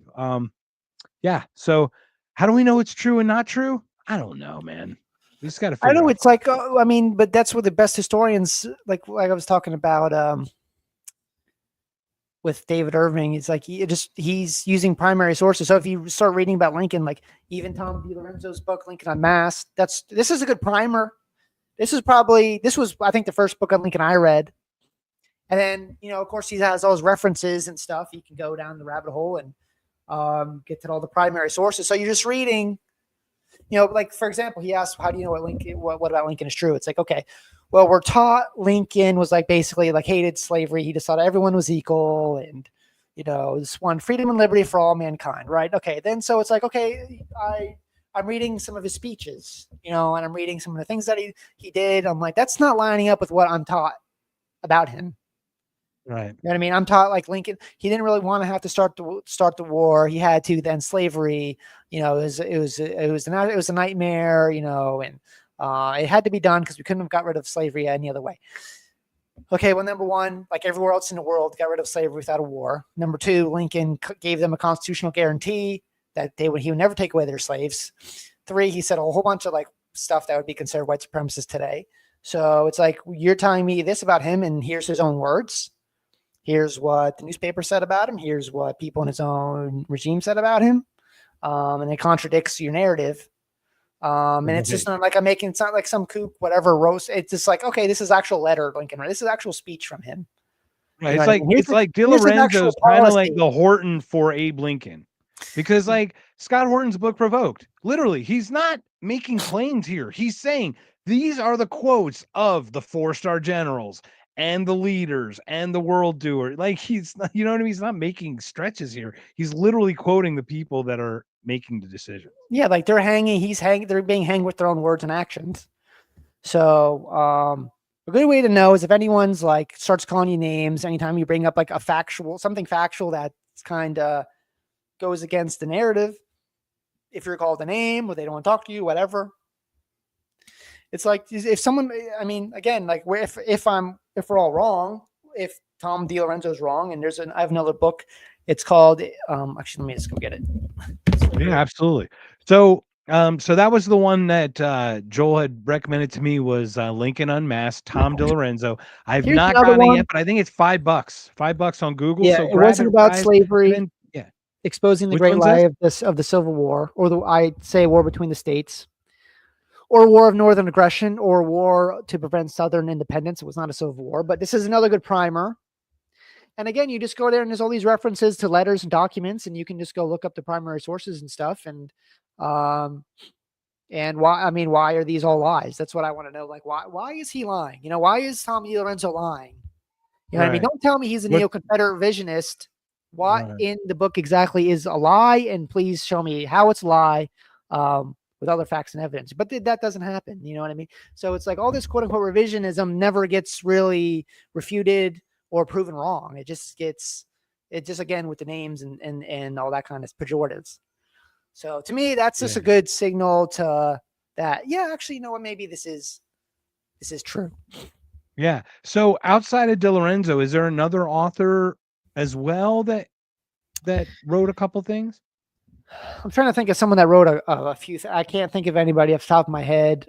Yeah. So how do we know it's true and not true? I don't know, man. We just got to I figure know out. it's like I mean, but that's what the best historians like I was talking about with David Irving. It's like he's using primary sources. So if you start reading about Lincoln, like even Tom DiLorenzo's book Lincoln Unmasked, this is a good primer. This was I think the first book on Lincoln I read. And then, of course, he has all his references and stuff. You can go down the rabbit hole and get to all the primary sources. So you're just reading. Like for example, he asked, "How do you know what about Lincoln is true?" It's like, okay, well, we're taught Lincoln was like basically like hated slavery. He just thought everyone was equal, and this one freedom and liberty for all mankind, right? Okay, then so it's like, okay, I'm reading some of his speeches, and I'm reading some of the things that he did. I'm like, that's not lining up with what I'm taught about him. Right. You know what I mean? I'm taught like Lincoln, he didn't really want to have to start the war. He had to then slavery, it was a nightmare, and it had to be done because we couldn't have got rid of slavery any other way. Okay, well, number one, like everywhere else in the world, got rid of slavery without a war. Number two, Lincoln gave them a constitutional guarantee that he would never take away their slaves. Three, he said a whole bunch of like stuff that would be considered white supremacist today. So it's like, you're telling me this about him, and here's his own words. Here's what the newspaper said about him. Here's what people in his own regime said about him. And it contradicts your narrative. And it's just not like it's not like some kook, whatever, roast. It's just like, okay, this is actual letter, Lincoln. This is actual speech from him. Right. It's like DiLorenzo's kind of like the Horton for Abe Lincoln. Because like Scott Horton's book Provoked, literally, he's not making claims here. He's saying these are the quotes of the 4-star generals and the leaders and the world doer. Like he's not, you know what I mean? He's not making stretches here. He's literally quoting the people that are making the decision. Yeah, like they're being hanged with their own words and actions. So a good way to know is if anyone's like starts calling you names anytime you bring up like something factual that's kind of goes against the narrative. If you're called a name or they don't want to talk to you, whatever. It's like if someone, I mean, again, like if we're all wrong, if Tom DiLorenzo's wrong, and I have another book. It's called actually, let me just go get it. Yeah, absolutely. So so that was the one that Joel had recommended to me was Lincoln Unmasked, Tom DiLorenzo. I've Here's not another gotten it one. yet, but I think it's $5. $5 on Google. Yeah, So it grab wasn't it, about guys. slavery. And then, yeah. Exposing the Which great one's lie this? of the Civil War, or I'd say war between the states, or war of northern aggression, or war to prevent southern independence. It was not a civil war, but this is another good primer. And again, you just go there and there's all these references to letters and documents, and you can just go look up the primary sources and stuff. And why are these all lies? That's what I want to know. Like, why is he lying? You know, why is Tom DiLorenzo lying? You know what I mean? Don't tell me he's a neo-Confederate visionist. What in the book exactly is a lie? And please show me how it's a lie with other facts and evidence. But that doesn't happen. You know what I mean? So it's like all this quote unquote revisionism never gets really refuted or proven wrong. It just again with the names and all that kind of pejoratives. So to me, that's just a good signal to that. Yeah, actually, you know what? Maybe this is true. Yeah. So outside of DiLorenzo, is there another author as well that wrote a couple things? I'm trying to think of someone that wrote a few. I can't think of anybody off the top of my head.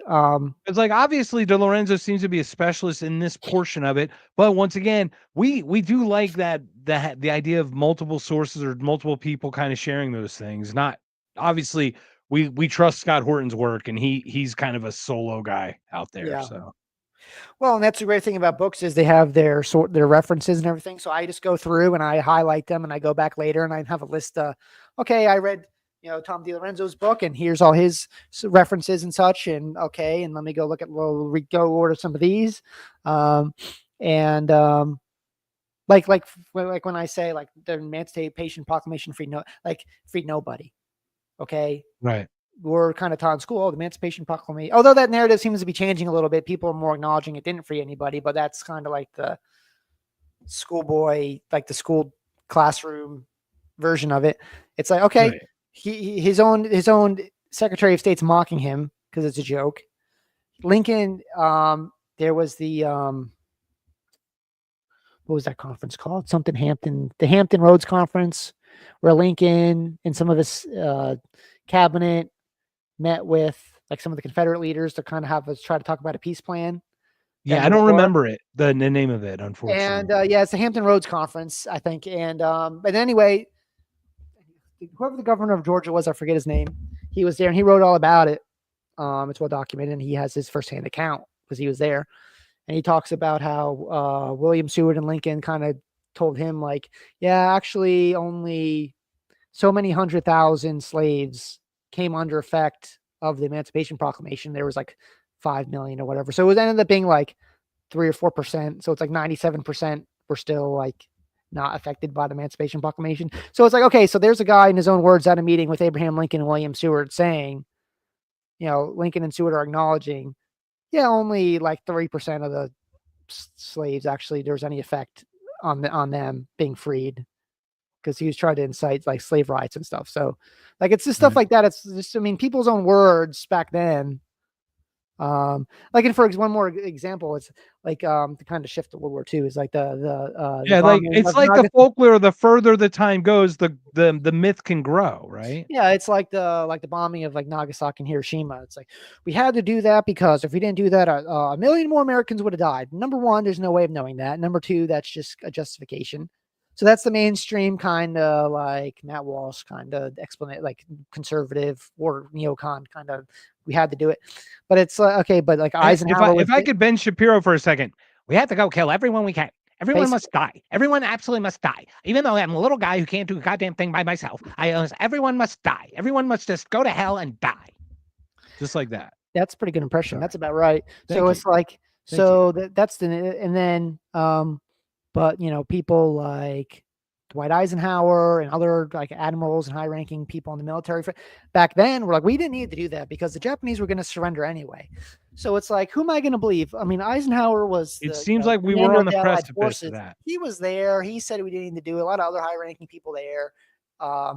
It's like obviously DiLorenzo seems to be a specialist in this portion of it, but once again, we do like that the idea of multiple sources or multiple people kind of sharing those things. Not obviously we trust Scott Horton's work, and he's kind of a solo guy out there. Yeah. So. Well, and that's the great thing about books is they have their references and everything. So I just go through and I highlight them and I go back later and I have a list. Okay, I read Tom DiLorenzo's book and here's all his references and such. And okay, and let me go look at go order some of these. Like when I say like the Emancipation Proclamation freed nobody. Okay, right. We're kind of taught in school, the Emancipation Proclamation, although that narrative seems to be changing a little bit. People are more acknowledging it didn't free anybody, but that's kind of like the schoolboy, like the school classroom version of it. It's like, okay, right. his own Secretary of State's mocking him because it's a joke. Lincoln, there was the, what was that conference called? The Hampton Roads Conference, where Lincoln and some of his cabinet met with like some of the Confederate leaders to kind of try to talk about a peace plan. Yeah, I don't remember it, the name of it, unfortunately. And it's the Hampton Roads Conference, I think. And but anyway, whoever the governor of Georgia was, I forget his name. He was there and he wrote all about it. It's well documented, and he has his firsthand account because he was there. And he talks about how William Seward and Lincoln kind of told him, like, yeah, actually only so many 100,000 slaves came under effect of the Emancipation Proclamation. There was like 5 million or whatever. So it ended up being like 3 or 4%. So it's like 97% were still like not affected by the Emancipation Proclamation. So it's like, okay, so there's a guy in his own words at a meeting with Abraham Lincoln and William Seward saying, Lincoln and Seward are acknowledging, yeah, only like 3% of the slaves actually there was any effect on them being freed, because he was trying to incite like slave rights and stuff. So like, it's just stuff like that. It's just, I mean, people's own words back then. Like, and for one more example, it's like to kind of shift to World War II is like it's like the folklore. The further the time goes, the myth can grow, right? Yeah, it's like the bombing of like Nagasaki and Hiroshima. It's like we had to do that because if we didn't do that, a million more Americans would have died. Number one, there's no way of knowing that. Number two, that's just a justification. So that's the mainstream kind of like Matt Walsh kind of explanation, like conservative or neocon kind of. We had to do it, but it's okay. But like Eisenhower, if I could Ben Shapiro for a second, we have to go kill everyone we can. Everyone must die. Everyone absolutely must die. Even though I'm a little guy who can't do a goddamn thing by myself, everyone must die. Everyone must just go to hell and die, just like that. That's a pretty good impression. Sorry. That's about right. It's like that's the and then but people like Dwight Eisenhower and other like admirals and high-ranking people in the military back then were like, we didn't need to do that because the Japanese were going to surrender anyway. So it's like, who am I going to believe? I mean, Eisenhower was It the seems like we were commander on of the the Allied precipice of forces. that. He was there. He said we didn't need to do it. A lot of other high-ranking people there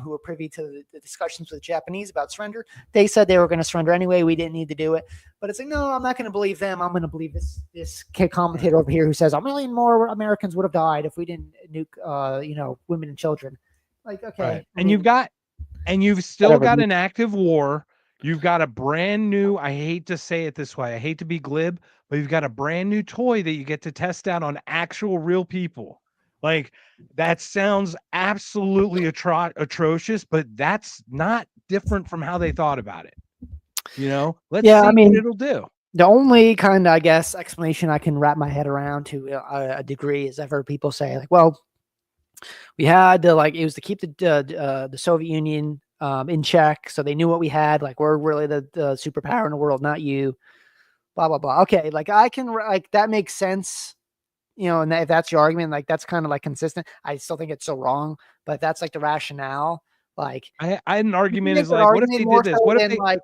who were privy to the discussions with the Japanese about surrender. They said they were going to surrender anyway. We didn't need to do it. But it's like, no, I'm not going to believe them. I'm going to believe this commentator over here who says a million more Americans would have died if we didn't nuke, women and children. Like, okay. Right. You've still got an active war. You've got a brand new, I hate to say it this way, I hate to be glib, but you've got a brand new toy that you get to test out on actual real people. Like, that sounds absolutely atrocious, but that's not different from how they thought about it. Let's see what it'll do. The only kind of, I guess, explanation I can wrap my head around to a degree is I've heard people say, like, well, we had to, like, it was to keep the Soviet Union in check, so they knew what we had. Like, we're really the superpower in the world, not you. Blah blah blah. Okay, like I can that makes sense, and if that's your argument, like that's kind of like consistent. I still think it's so wrong, but that's like the rationale. Like, I had an argument is like, what if they did this? What if they like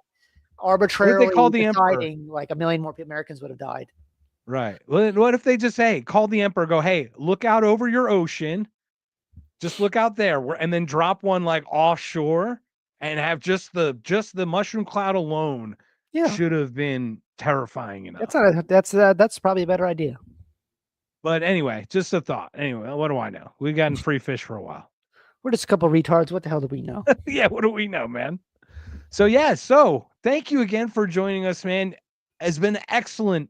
arbitrarily called the deciding emperor? Like a million more Americans would have died. Right. What if they just call the emperor, go, hey, look out over your ocean. Just look out there, and then drop one like offshore, and have just the mushroom cloud alone. Yeah, should have been terrifying enough. That's probably a better idea. But anyway, just a thought. Anyway, what do I know? We've gotten free fish for a while. We're just a couple of retards. What the hell do we know? Yeah, what do we know, man? So thank you again for joining us, man. Has been excellent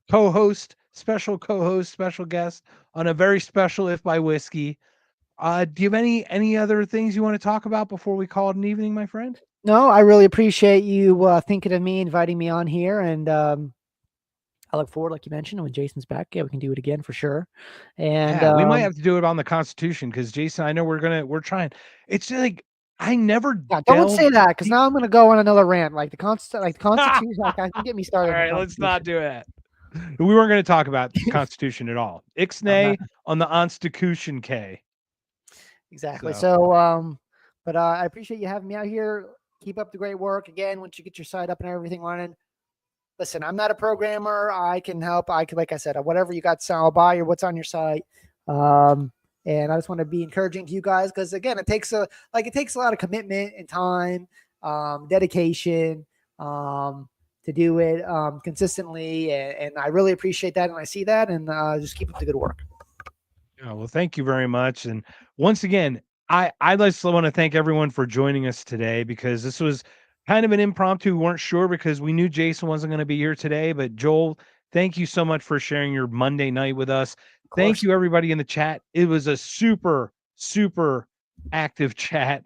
co-host, special guest on a very special If by Whiskey. Do you have any other things you want to talk about before we call it an evening, my friend? No, I really appreciate you thinking of me, inviting me on here, and I look forward, like you mentioned, when Jason's back. Yeah, we can do it again for sure. And we might have to do it on the Constitution because Jason, I know we're trying. It's like I never. Don't say that because now I'm going to go on another rant. Like the Constitution, like I can get me started. All right, let's not do that. We weren't going to talk about the Constitution at all. Ixnay on the Constitution K. Exactly. So but I appreciate you having me out here. Keep up the great work. Again, once you get your site up and everything running, listen, I'm not a programmer. I can help. Like I said, whatever you got, I'll buy or what's on your site. And I just want to be encouraging to you guys because again, it takes a lot of commitment and time, dedication, to do it consistently. And I really appreciate that. And I see that, and just keep up the good work. Oh, well, thank you very much. And once again, I just want to thank everyone for joining us today because this was kind of an impromptu. We weren't sure because we knew Jason wasn't going to be here today. But Joel, thank you so much for sharing your Monday night with us. Thank you, everybody in the chat. It was a super, super active chat.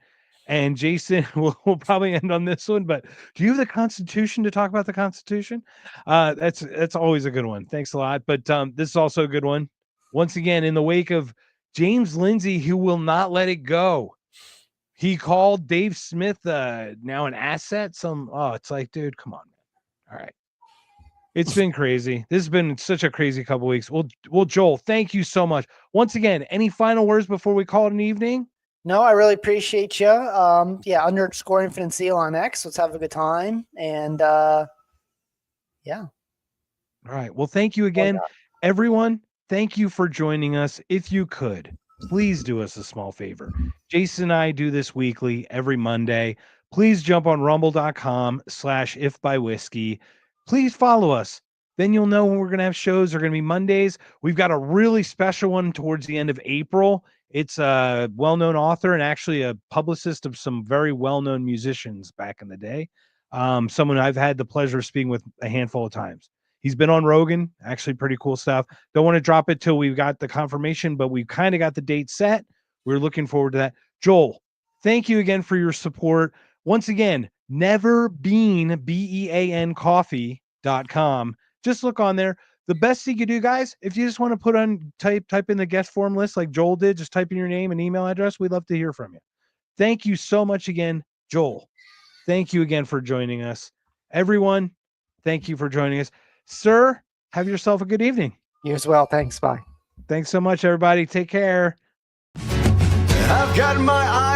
And Jason, we'll probably end on this one. But do you have the Constitution to talk about the Constitution? That's always a good one. Thanks a lot. But this is also a good one. Once again, in the wake of James Lindsay, who will not let it go. He called Dave Smith now an asset. It's like, dude, come on, man. All right. It's been crazy. This has been such a crazy couple weeks. Well, Joel, thank you so much. Once again, any final words before we call it an evening? No, I really appreciate you. _ Infinite Seal on X. Let's have a good time. And yeah. All right. Well, thank you again, everyone. Thank you for joining us. If you could, please do us a small favor. Jason and I do this weekly, every Monday. Please jump on rumble.com/ifbywhiskey. Please follow us. Then you'll know when we're going to have shows. They're going to be Mondays. We've got a really special one towards the end of April. It's a well-known author and actually a publicist of some very well-known musicians back in the day. Someone I've had the pleasure of speaking with a handful of times. He's been on Rogan, actually pretty cool stuff. Don't want to drop it till we've got the confirmation, but we've kind of got the date set. We're looking forward to that. Joel, thank you again for your support. Once again, neverbean, BEAN coffee.com. Just look on there. The best thing you do, guys, if you just want to type in the guest form list like Joel did, just type in your name and email address. We'd love to hear from you. Thank you so much again, Joel. Thank you again for joining us. Everyone, thank you for joining us. Sir, have yourself a good evening. You as well. Thanks. Bye. Thanks so much, everybody. Take care. Got my